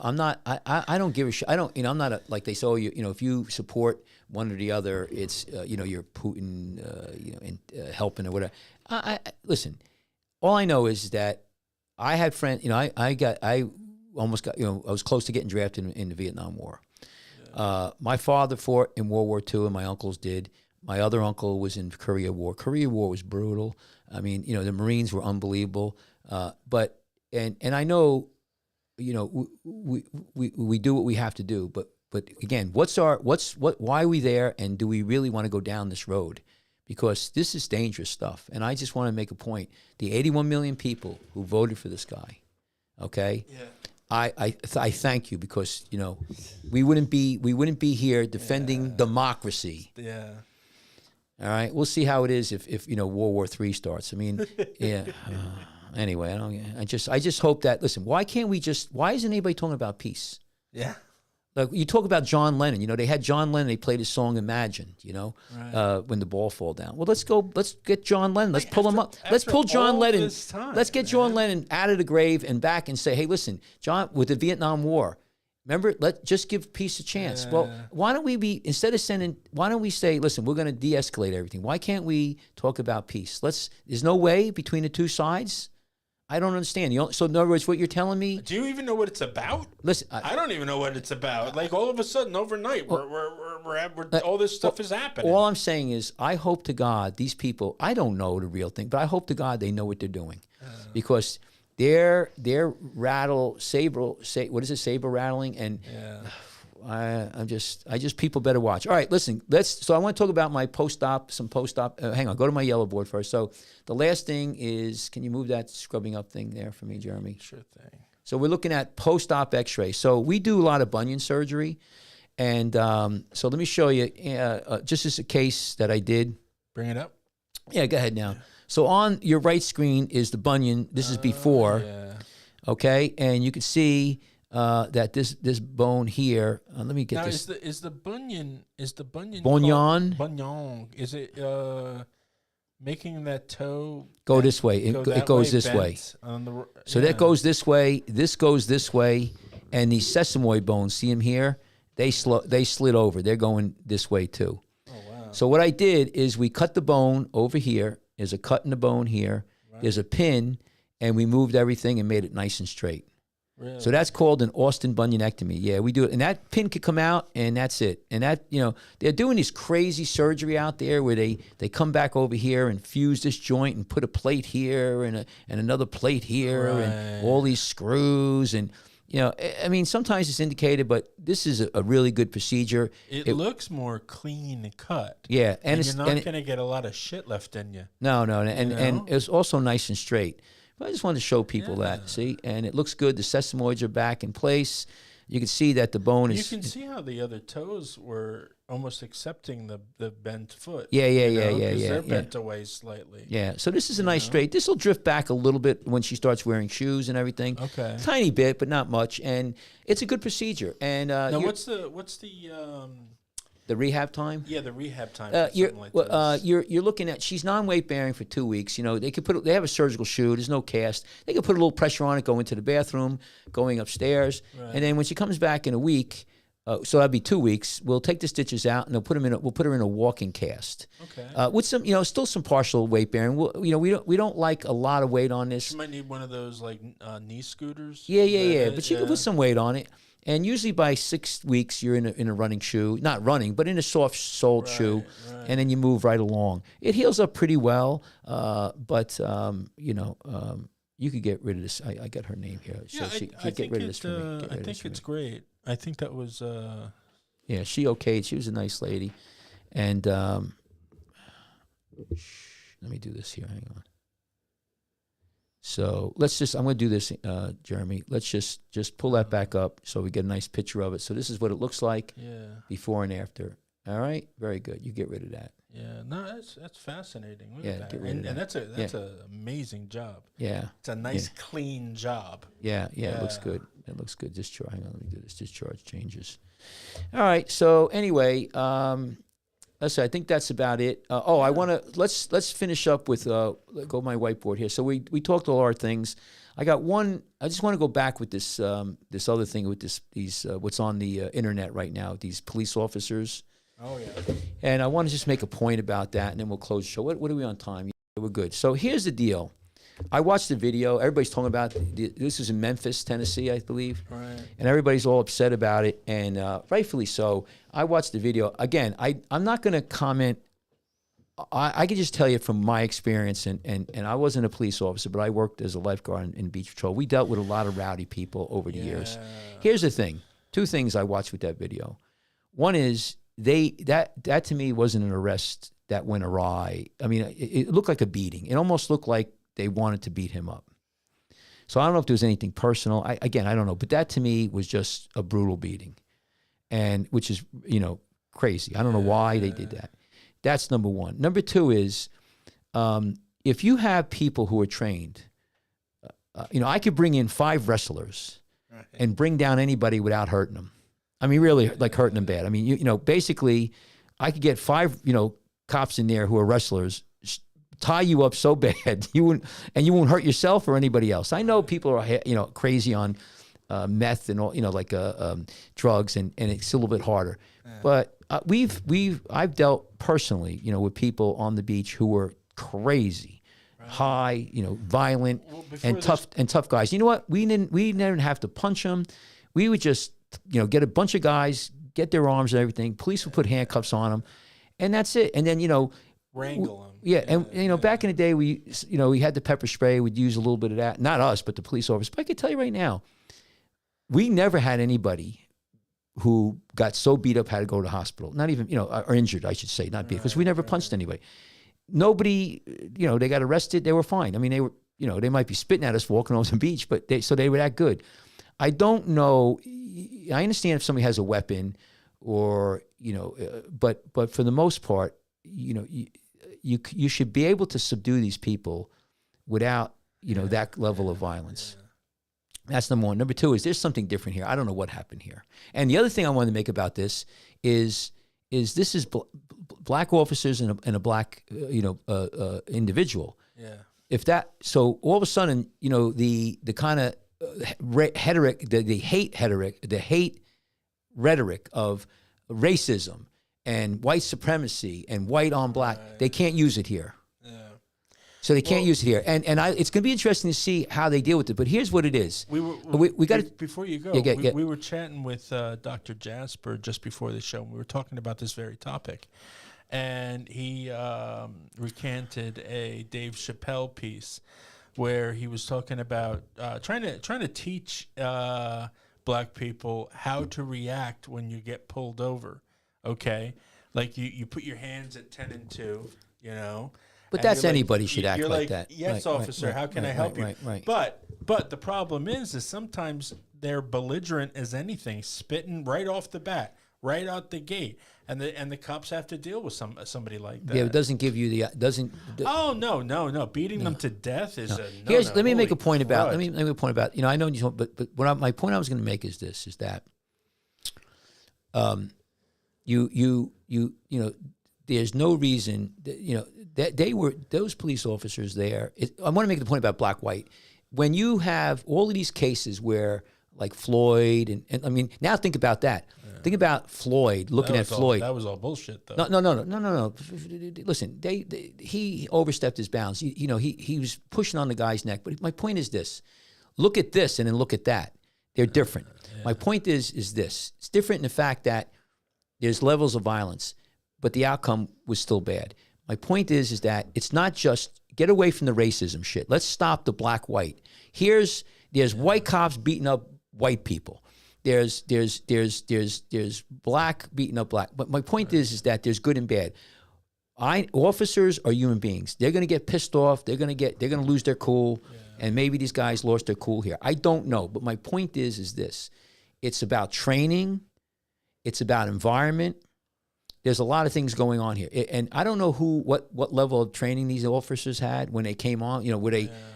I'm not. I don't give a shit. I don't. I'm not like they say. Oh, if you support one or the other, it's you're Putin, and helping or whatever. I listen. All I know is that I had friends. I almost got. I was close to getting drafted in the Vietnam War. Yeah. My father fought in World War II, and my uncles did. My other uncle was in Korea War. Korea War was brutal. I mean, the Marines were unbelievable. But I know, we do what we have to do. But again, why are we there? And do we really want to go down this road? Because this is dangerous stuff. And I just want to make a point. The 81 million people who voted for this guy, okay? Yeah. I thank you because we wouldn't be here defending democracy. Yeah. All right, we'll see how it is if World War III starts. I mean, yeah. Anyway, I just hope that. Listen, why isn't anybody talking about peace? Yeah. Like you talk about John Lennon, they had John Lennon. They played his song "Imagine," Right. when the ball fall down. Well, let's go. Let's get John Lennon. Let's pull him up. Let's after pull John all Lennon. this time, Let's get John man. Lennon out of the grave and back and say, "Hey, listen, John, with the Vietnam War, remember? Just give peace a chance." Well, why don't we instead of sending? Why don't we say, "Listen, we're going to de-escalate everything. Why can't we talk about peace? There's no way between the two sides." I don't understand. So in other words, what you're telling me? Do you even know what it's about? Listen, I don't even know what it's about. Like all of a sudden, overnight, all this stuff is happening. All I'm saying is, I hope to God these people. I don't know the real thing, but I hope to God they know what they're doing, because they're saber rattling, and I just people better watch. All right, listen. So I want to talk about my post-op. Hang on, go to my yellow board first. So the last thing is, can you move that scrubbing up thing there for me, Jeremy? Sure thing. So we're looking at post-op X-ray. So we do a lot of bunion surgery, and so let me show you just as a case that I did. Bring it up. Yeah, go ahead now. So on your right screen is the bunion. This is before. Yeah. Okay, and you can see that this bone here. Let me get Now, this. is the bunion Bunion? Bunion. Is it making that toe Go this way. It goes this way. So that goes this way. This goes this way, and these sesamoid bones. See them here? They slid over. They're going this way too. Oh wow. So what I did is we cut the bone over here. There's a cut in the bone here. Right. There's a pin, and we moved everything and made it nice and straight. Really? So that's called an Austin bunionectomy. Yeah, we do it. And that pin could come out, and that's it. And that, they're doing this crazy surgery out there where they come back over here and fuse this joint and put a plate here and another plate here and all these screws. And, I mean, sometimes it's indicated, but this is a really good procedure. It looks more clean cut. Yeah. And you're not going to get a lot of shit left in you. No. And it's also nice and straight. But I just wanted to show people that, see? And it looks good. The sesamoids are back in place. You can see that the bone is... You can see how the other toes were almost accepting the bent foot. Yeah. They're bent away slightly. Yeah, so this is a nice straight. This will drift back a little bit when she starts wearing shoes and everything. Okay. Tiny bit, but not much. And it's a good procedure. And now, what's the rehab time? Yeah, the rehab time. You're looking at, she's non-weight bearing for 2 weeks. They have a surgical shoe. There's no cast. They can put a little pressure on it, go into the bathroom, going upstairs, and then when she comes back in a week, so that'd be 2 weeks. We'll take the stitches out and we'll put her in a walking cast. Okay. With some, still some partial weight bearing. We don't like a lot of weight on this. She might need one of those like knee scooters. Yeah. But she can put some weight on it. And usually by 6 weeks, you're in a running shoe, not running, but in a soft-soled shoe, and then you move right along. It heals up pretty well, but you could get rid of this. I got her name here, so she get rid of this for me. I think it's great. I think that was. Yeah, she okayed. She was a nice lady, and let me do this here. Hang on. So I'm going to do this, Jeremy. Let's just pull that back up so we get a nice picture of it. So this is what it looks like before and after. All right? Very good. You get rid of that. Yeah. No, that's fascinating. Look Yeah, at that. get rid of And that. that's an amazing job. Yeah. It's a nice, clean job. Yeah, it looks good. It looks good. Discharge. Hang on, let me do this. Discharge changes. All right. So anyway, let's see, I think that's about it. I want to let's finish up with go to my whiteboard here. So we talked all our things. I got one. I just want to go back with this this other thing with these what's on the internet right now. These police officers. Oh yeah. And I want to just make a point about that, and then we'll close the show. What are we on time? Yeah, we're good. So here's the deal. I watched the video. Everybody's talking about this was in Memphis, Tennessee, I believe. Right. And everybody's all upset about it, and rightfully so. I watched the video. Again, I'm not going to comment. I can just tell you from my experience, and I wasn't a police officer, but I worked as a lifeguard in Beach Patrol. We dealt with a lot of rowdy people over the years. Here's the thing. Two things I watched with that video. One is that to me wasn't an arrest that went awry. I mean, it looked like a beating. It almost looked like they wanted to beat him up. So I don't know if there was anything personal. I don't know. But that to me was just a brutal beating, and which is, crazy. I don't know why they did that. That's number one. Number two is if you have people who are trained, I could bring in 5 wrestlers and bring down anybody without hurting them. I mean, really, like hurting them bad. I mean, you know, basically, I could get 5, you know, cops in there who are wrestlers, tie you up so bad you won't hurt yourself or anybody else. I know people are, you know, crazy on meth and all, you know, like drugs, and it's a little bit harder. But I've dealt personally, you know, with people on the beach who were crazy, high, you know, violent, and tough guys. You know what? We didn't have to punch them. We would just, you know, get a bunch of guys, get their arms and everything. Police would put handcuffs on them, and that's it. And then, you know, wrangle them. Yeah, and you know, back in the day, we had the pepper spray. We'd use a little bit of that. Not us, but the police officers. But I can tell you right now, we never had anybody who got so beat up had to go to the hospital. Not even, you know, or injured, I should say, not beat, because we never punched anybody. Nobody, you know, they got arrested. They were fine. I mean, they were, you know, they might be spitting at us walking on the beach, but they were that good. I don't know. I understand if somebody has a weapon, or you know, but for the most part, you know, you should be able to subdue these people without, you know, that level of violence. That's number one. Number two is there's something different here. I don't know what happened here. And the other thing I wanted to make about this is this is black officers and a black individual. Yeah. If that, so all of a sudden, you know, the kind of rhetoric, the hate rhetoric of racism and white supremacy and white on black, they can't use it here. Yeah. So they can't use it here. And it's going to be interesting to see how they deal with it. But here's what it is. We got to, before you go, we were chatting with Dr. Jasper just before the show. And we were talking about this very topic. And he recanted a Dave Chappelle piece where he was talking about trying to teach black people how to react when you get pulled over. Okay, like you put your hands at 10 and 2, you know. But that's anybody should act like that. Yes, right, officer. Right, how can I help you? Right. But the problem is sometimes they're belligerent as anything, spitting right off the bat, right out the gate, and the cops have to deal with somebody like that. Yeah, it doesn't give you Oh no! Beating them to death is a no. Let me make a point about. Let me make a point about. You know, I know you don't, but my point I was going to make is this: is that, you know, there's no reason that, you know, that those police officers there. I want to make the point about black white. When you have all of these cases where, like Floyd, and I mean, now think about that. Yeah. Think about Floyd, looking at Floyd. That was all bullshit, though. No. Listen, he overstepped his bounds. You know, he was pushing on the guy's neck. But my point is this: look at this and then look at that. They're different. Yeah. My point is this: it's different in the fact that there's levels of violence, but the outcome was still bad. My point is that it's not just get away from the racism shit. Let's stop the black-white. There's white cops beating up white people. There's black beating up black. But my point is that there's good and bad. Officers are human beings. They're going to get pissed off. They're going to lose their cool. Yeah. And maybe these guys lost their cool here. I don't know. But my point is this: it's about training. It's about environment. There's a lot of things going on here, and I don't know what level of training these officers had when they came on. You know,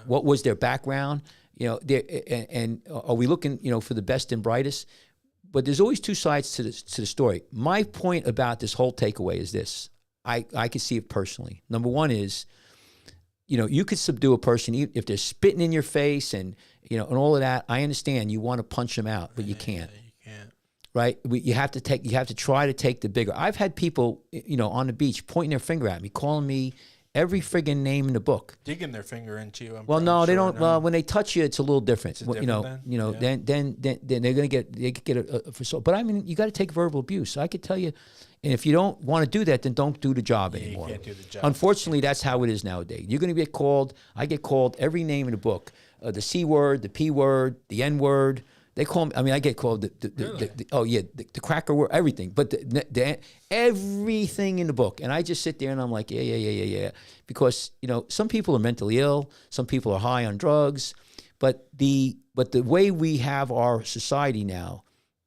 what was their background? You know, and are we looking, you know, for the best and brightest? But there's always two sides to the story. My point about this whole takeaway is this: I can see it personally. Number one is, you know, you could subdue a person if they're spitting in your face and, you know, and all of that. I understand you want to punch them out, but you can't. Right? You have to try to take the bigger. I've had people, you know, on the beach pointing their finger at me, calling me every friggin' name in the book. Digging their finger into you. They don't. Well, when they touch you, it's a little different. Then they're gonna get a. But I mean, you got to take verbal abuse. I could tell you, and if you don't want to do that, then don't do the job anymore. You can't do the job. Unfortunately, that's how it is nowadays. You're gonna get called. I get called every name in the book: the C word, the P word, the N word. They call me. I mean, I get called the cracker word, everything, but everything in the book. And I just sit there and I'm like, yeah, because, you know, some people are mentally ill, some people are high on drugs, but the way we have our society now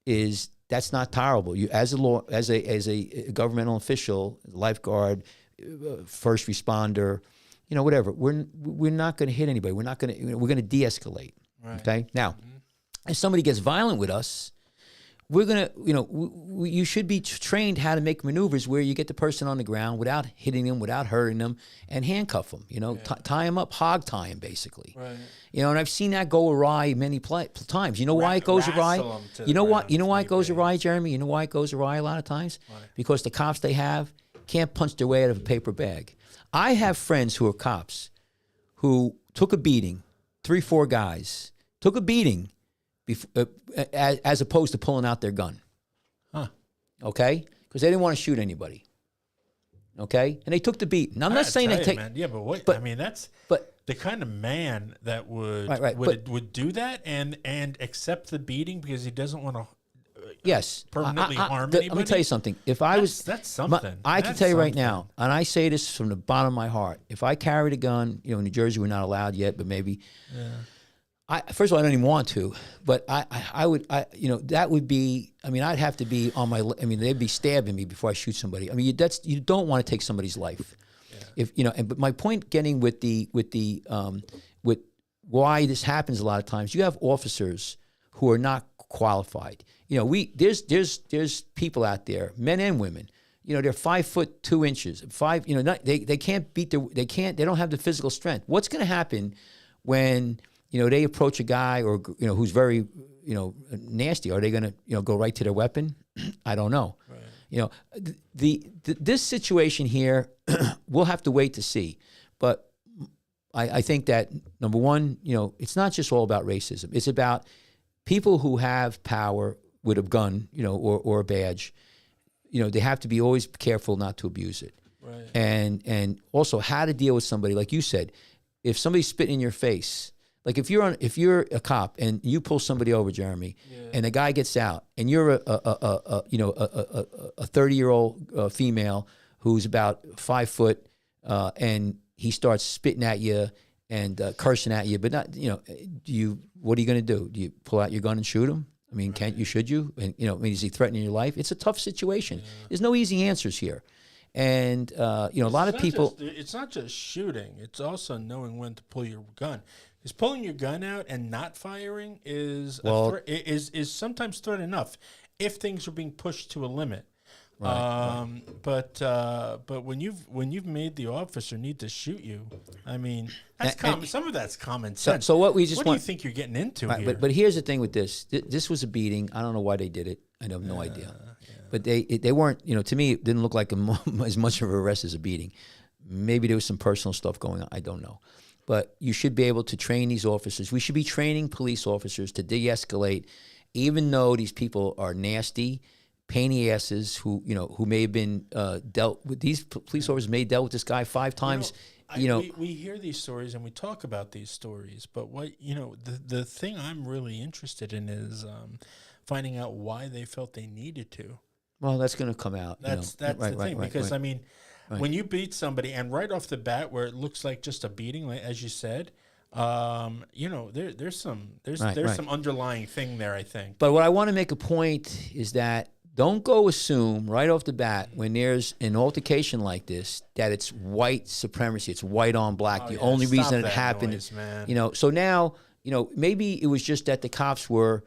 is that's not tolerable. You as a governmental official, lifeguard, first responder, you know, whatever. We're not going to hit anybody. We're going to de-escalate. Right. Okay, now. If somebody gets violent with us, we're gonna, you should be trained how to make maneuvers where you get the person on the ground without hitting them, without hurting them, and handcuff them. Tie them up, hog tie them, basically. Right. And I've seen that go awry many times. You know why it goes awry? You know why it goes awry, Jeremy? You know why it goes awry a lot of times? Why? Because the cops they have can't punch their way out of a paper bag. I have friends who are cops who took a beating, 3-4 guys took a beating. As opposed to pulling out their gun. Huh. Okay? Because they didn't want to shoot anybody. Okay? And they took the beat. Now, I'm not saying they take... Man. Yeah, but what... I mean, that's the kind of man that would do that and accept the beating because he doesn't want to permanently harm anybody. Let me tell you something. If I was... That's something. I can tell you right now, and I say this from the bottom of my heart, if I carried a gun, in New Jersey we're not allowed yet, but maybe... Yeah. First of all, I don't even want to, but I would, that would be, I'd have to be on my, they'd be stabbing me before I shoot somebody. You don't want to take somebody's life. Yeah. But my point getting with why this happens a lot of times, you have officers who are not qualified. There's people out there, men and women, they're 5'2". They can't beat they don't have the physical strength. What's going to happen when, they approach a guy or, who's very, nasty? Are they going to, go right to their weapon? I don't know. Right. This situation here, we'll have to wait to see. But I think that, number one, it's not just all about racism. It's about people who have power with a gun, or a badge. They have to be always careful not to abuse it. Right. And also how to deal with somebody, like you said, if somebody's spitting in your face. Like if you're a cop and you pull somebody over, Jeremy, and the guy gets out, and you're a 30-year-old female who's about 5 foot, and he starts spitting at you and cursing at you, but not, what are you going to do? Do you pull out your gun and shoot him? Should you? And is he threatening your life? It's a tough situation. Yeah. There's no easy answers here. And, a lot of people... it's not just shooting. It's also knowing when to pull your gun. Because pulling your gun out and not firing is sometimes threat enough if things are being pushed to a limit. Right. But when you've made the officer need to shoot you, that's common. Some of that's common sense. So what do you think you're getting into here? But here's the thing with this. This was a beating. I don't know why they did it. I have no idea. Yeah. But they weren't. To me, it didn't look like as much of an arrest as a beating. Maybe there was some personal stuff going on. I don't know. But you should be able to train these officers. We should be training police officers to de-escalate, even though these people are nasty, pain in the asses who may have been dealt with. These police officers may have dealt with this guy 5 times. We hear these stories and we talk about these stories, but what the thing I'm really interested in is finding out why they felt they needed to. Well, that's going to come out. That's the thing, because when you beat somebody and right off the bat, where it looks like just a beating, like as you said, there's some underlying thing there, I think. But what I want to make a point is that don't go assume right off the bat when there's an altercation like this that it's white supremacy, it's white on black. The only reason it happened is, so now, maybe it was just that the cops were,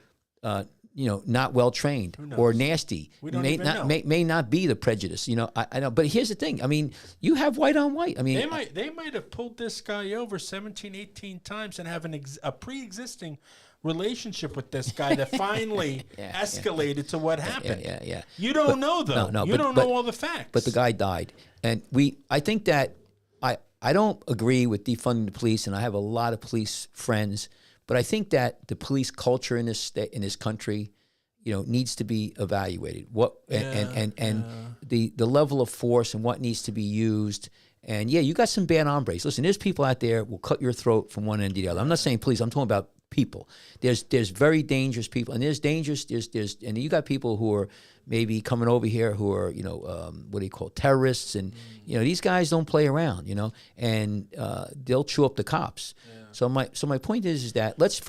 not well trained or nasty. We don't even know. May not be the prejudice. I know. But here's the thing. You have white on white. They might have pulled this guy over 17, 18 times and have a pre-existing relationship with this guy that finally escalated to what happened. Yeah. You don't know, though. You don't know all the facts. But the guy died. And I think that I don't agree with defunding the police, and I have a lot of police friends, but I think that the police culture in this state, in this country, needs to be evaluated. The level of force and what needs to be used. And you got some bad hombres. Listen, there's people out there who will cut your throat from one end to the other. I'm not saying police. I'm talking about people. There's very dangerous people, and and you got people who are maybe coming over here who are what do you call terrorists, and these guys don't play around, and they'll chew up the cops. So my point is that let's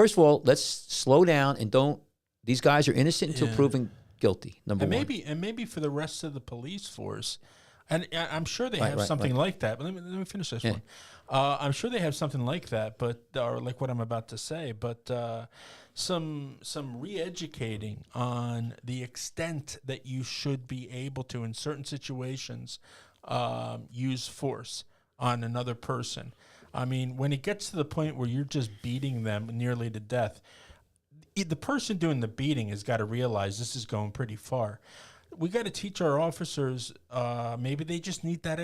slow down and don't. These guys are innocent until proven guilty. Number one, and maybe for the rest of the police force. And I'm sure they have something like that. But let me finish this one. I'm sure they have something like that, or like what I'm about to say. But some re-educating on the extent that you should be able to, in certain situations, use force on another person. I mean, when it gets to the point where you're just beating them nearly to death, the person doing the beating has got to realize this is going pretty far. We got to teach our officers. Maybe they just need that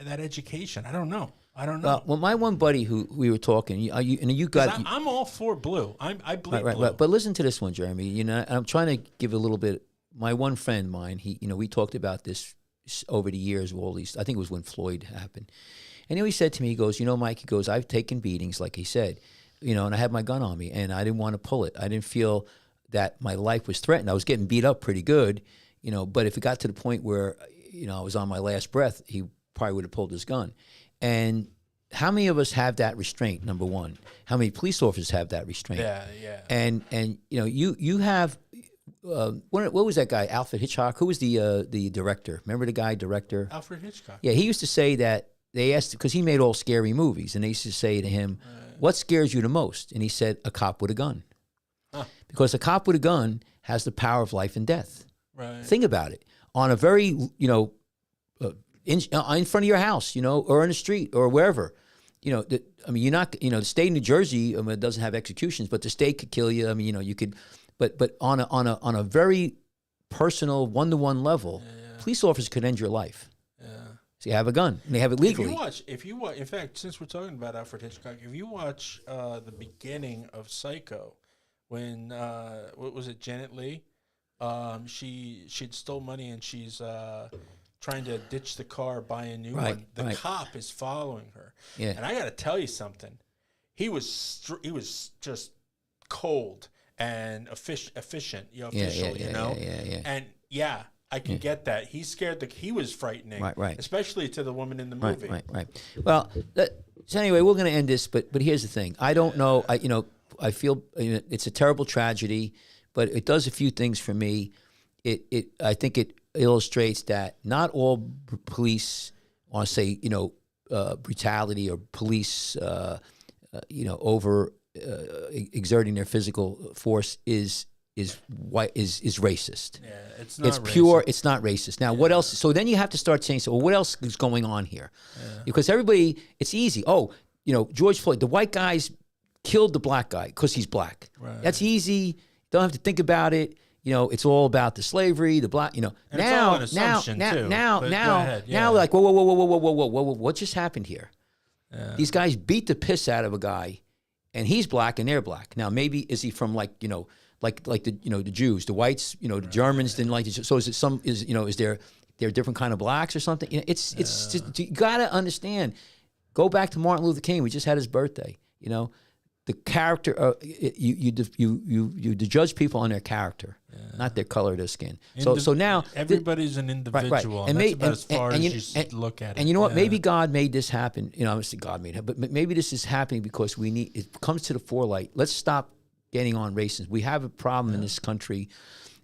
education. I don't know. Well, my one buddy who we were talking, you got. I'm all for blue. I bleed blue. Right. But listen to this one, Jeremy. You know, I'm trying to give a little bit. My one friend of mine, we talked about this over the years. All these, I think it was when Floyd happened, and he said to me, he goes, Mike, he goes, I've taken beatings, like he said, and I had my gun on me, and I didn't want to pull it. I didn't feel that my life was threatened. I was getting beat up pretty good, but if it got to the point where, I was on my last breath, he probably would have pulled his gun. And how many of us have that restraint, number one? How many police officers have that restraint? Yeah. And you have, what was that guy, Alfred Hitchcock? Who was the director? Remember the guy, director? Alfred Hitchcock. Yeah, he used to say that they asked, because he made all scary movies, and they used to say to him, what scares you the most? And he said, a cop with a gun. Huh. Because a cop with a gun has the power of life and death. Right. Think about it. On a very, in front of your house, or in the street or wherever, you're not, the state of New Jersey it doesn't have executions, but the state could kill you. You could, but on a very personal one-to-one level, police officers could end your life. Yeah. So you have a gun, and they have it legally. If you watch, in fact, since we're talking about Alfred Hitchcock, if you watch the beginning of Psycho, when what was it, Janet Leigh, she'd stole money and she's trying to ditch the car, buy a new one. The cop is following her. Yeah. And I got to tell you something. He was just cold and efficient, official, Yeah. And I can get that. He was frightening, right. Especially to the woman in the movie. Right. Well, so anyway, we're going to end this, but here's the thing. I don't know. I feel it's a terrible tragedy, but it does a few things for me. I think it illustrates that not all police, I want to say, brutality or police, over exerting their physical force is racist. Yeah, it's not. It's racist. Pure. It's not racist. Now, what else? So then you have to start saying, so what else is going on here? Yeah. Because everybody, it's easy. Oh, George Floyd, the white guys killed the black guy because he's black. Right. That's easy. Don't have to think about it. It's all about the slavery, the black. And now, like, whoa, what just happened here? Yeah. These guys beat the piss out of a guy, and he's black and they're black. Now, maybe is he from like the Jews, the whites, the Germans didn't like it. So is it is there different kind of blacks or something? It's just, you gotta understand. Go back to Martin Luther King. We just had his birthday. The character, you judge people on their character, not their color of their skin. So now everybody's an individual, and that's about as far as you look at it. And you know what? Maybe God made this happen. Obviously God made it, but maybe this is happening because it comes to the forelight. Let's stop getting on racism. We have a problem in this country,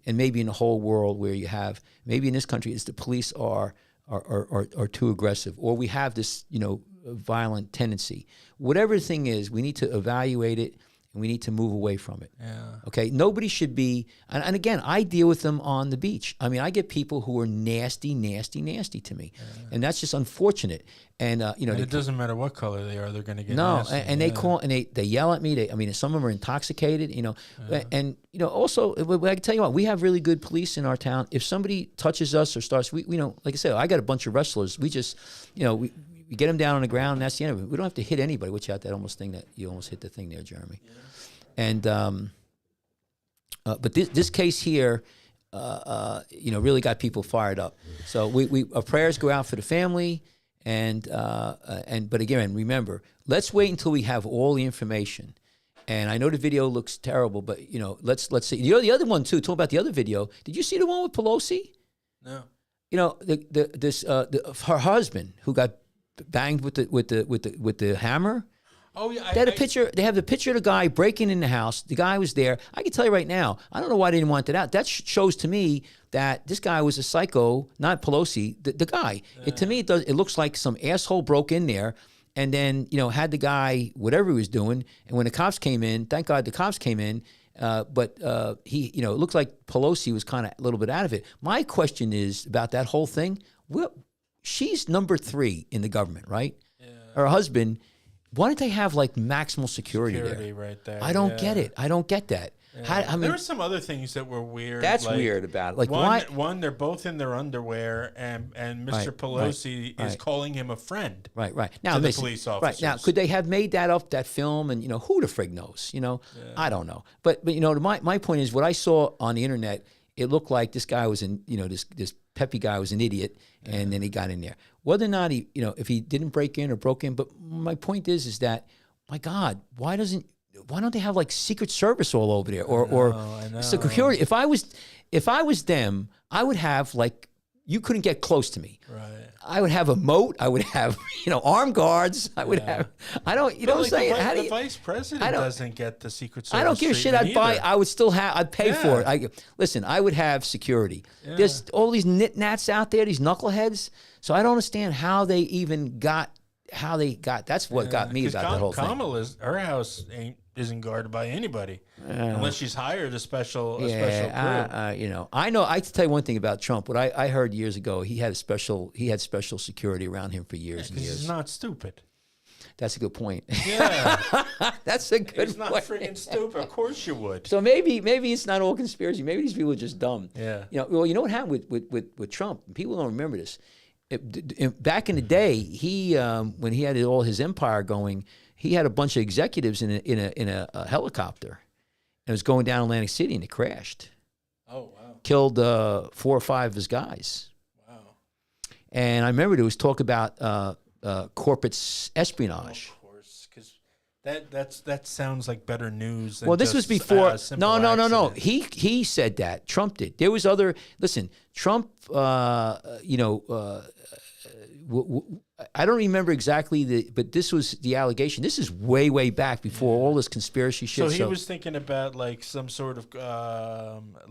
and maybe in the whole world where you have maybe in this country is the police are too aggressive, or we have this violent tendency. Whatever the thing is, we need to evaluate it and we need to move away from it. Yeah. Okay. Nobody should be. And again, I deal with them on the beach. I mean, I get people who are nasty to me, and that's just unfortunate. And it doesn't matter what color they are; they're going to get nasty. And they call and they yell at me. Some of them are intoxicated. And also, I can tell you what, we have really good police in our town. If somebody touches us or starts, we like I said, I got a bunch of wrestlers. We just, we get them down on the ground, and that's the end of it. We don't have to hit anybody, which had that almost thing that you almost hit the thing there, Jeremy. Yeah. And but this case here, really got people fired up. So our prayers go out for the family, but again, remember, let's wait until we have all the information. And I know the video looks terrible, but let's see. The other one too. Talk about the other video. Did you see the one with Pelosi? No. Her husband who got banged with the hammer. Oh yeah, they had a picture. They have the picture of the guy breaking in the house. The guy was there. I can tell you right now. I don't know why they didn't want that out. That shows to me that this guy was a psycho, not Pelosi. The guy. Yeah. To me, it looks like some asshole broke in there, and then had the guy whatever he was doing. And when the cops came in, thank God the cops came in. But he, it looks like Pelosi was kind of a little bit out of it. My question is about that whole thing. Well, she's number 3 in the government, right? Yeah. Her husband. Why don't they have like maximal security there? Right there. I don't get it. I don't get that. Yeah. There were some other things that were weird. That's weird about it. Like one, they're both in their underwear, and Mr. Pelosi is calling him a friend. Right. Now, to the police officers. Right now, could they have made that up, that film, and who the frig knows? I don't know. But my point is, what I saw on the internet, it looked like this guy was this peppy guy was an idiot, and then he got in there. Whether or not he, if he didn't break in or broke in, but my point is that, my God, why don't they have like Secret Service all over there or security? If I was them, I would have like, you couldn't get close to me. Right. I would have a moat. I would have armed guards. I would have. I don't. What I'm saying? The vice president doesn't get the Secret Service. I don't give a shit. I'd buy. I would still have. I'd pay for it. Listen. I would have security. Yeah. There's all these nit-nats out there. These knuckleheads. So I don't understand how they even got. That's what got me about the whole thing. Kamala's her house isn't guarded by anybody unless she's hired a special crew. I know. I have to tell you one thing about Trump. What I heard years ago, he had special security around him for years and years. He's not stupid. That's a good point. Yeah, that's a good point. He's not freaking stupid. Of course you would. So maybe it's not all conspiracy. Maybe these people are just dumb. Yeah. You know what happened with Trump? People don't remember this. Back in the day, he when he had all his empire going, he had a bunch of executives in a helicopter, and it was going down Atlantic City, and it crashed. Oh wow! Killed 4 or 5 of his guys. Wow! And I remember there was talk about corporate espionage. Of course, because that sounds like better news. Than This was before. No. He said that. Trump did. There was other. Listen, Trump. I don't remember exactly but this was the allegation. This is way back before all this conspiracy shit. So he was thinking about like some sort of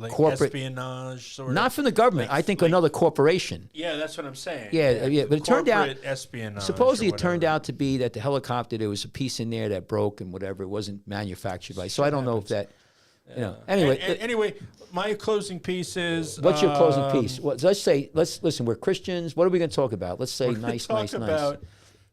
corporate espionage, sort not of, from the government. I think another corporation. Yeah, that's what I'm saying. Yeah. But it turned out espionage. Supposedly, it turned out to be that the helicopter, there was a piece in there that broke and whatever. It wasn't manufactured by. So I don't know if that. Anyway, my closing piece is. What's your closing piece? Well, let's listen. We're Christians. What are we going to talk about? Let's say nice. Talk about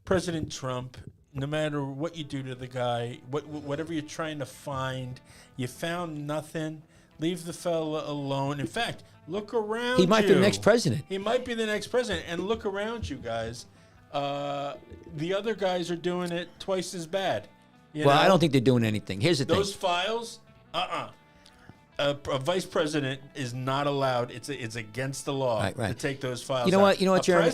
President Trump. No matter what you do to the guy, whatever you're trying to find, you found nothing. Leave the fella alone. In fact, look around. He might be the next president. He might be the next president. And look around you guys. The other guys are doing it twice as bad. I don't think they're doing anything. Here's the thing. Those files. A vice president is not allowed. It's against the law to take those files. You know what, Jeremy?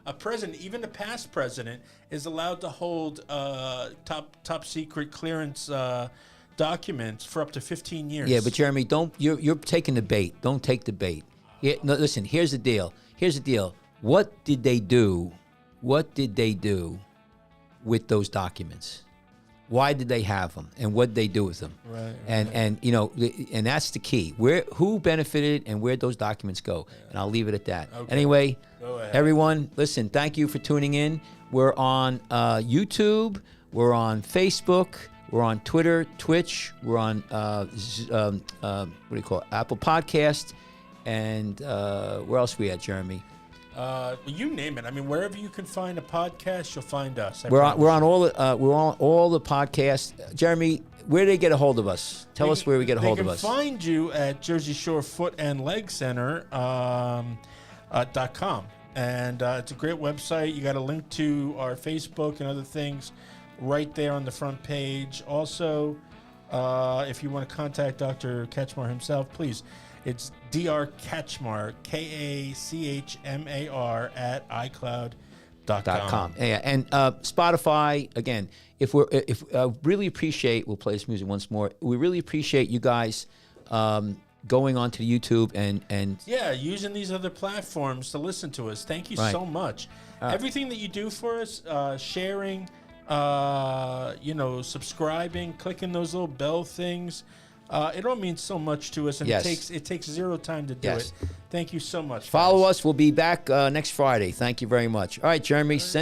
A president, even a past president, is allowed to hold top secret clearance documents for up to 15 years. Yeah, but Jeremy, you're taking the bait. Don't take the bait. Yeah, no, listen. Here's the deal. What did they do? What did they do with those documents? Why did they have them, and what did they do with them? Right. And that's the key. Who benefited, and where'd those documents go? Yeah. And I'll leave it at that. Okay. Anyway, everyone, listen. Thank you for tuning in. We're on YouTube. We're on Facebook. We're on Twitter, Twitch. We're on Apple Podcast, and where else are we at, Jeremy? You name it. I mean, wherever you can find a podcast, you'll find us. We're on all the podcasts. Jeremy, where do they get a hold of us? Tell us where we get a hold of us. They can find you at Jersey Shore Foot and Leg Center .com, and it's a great website. You got a link to our Facebook and other things right there on the front page. Also, if you want to contact Dr. Kachmar himself, please. It's Dr. Kachmar, KACHMAR at iCloud.com. Yeah, and Spotify again. If really appreciate, we'll play this music once more. We really appreciate you guys going onto YouTube and using these other platforms to listen to us. Thank you so much. Everything that you do for us, sharing, subscribing, clicking those little bell things. It all means so much to us, and it takes zero time to do it. Thank you so much. Follow us. We'll be back next Friday. Thank you very much. All right, Jeremy.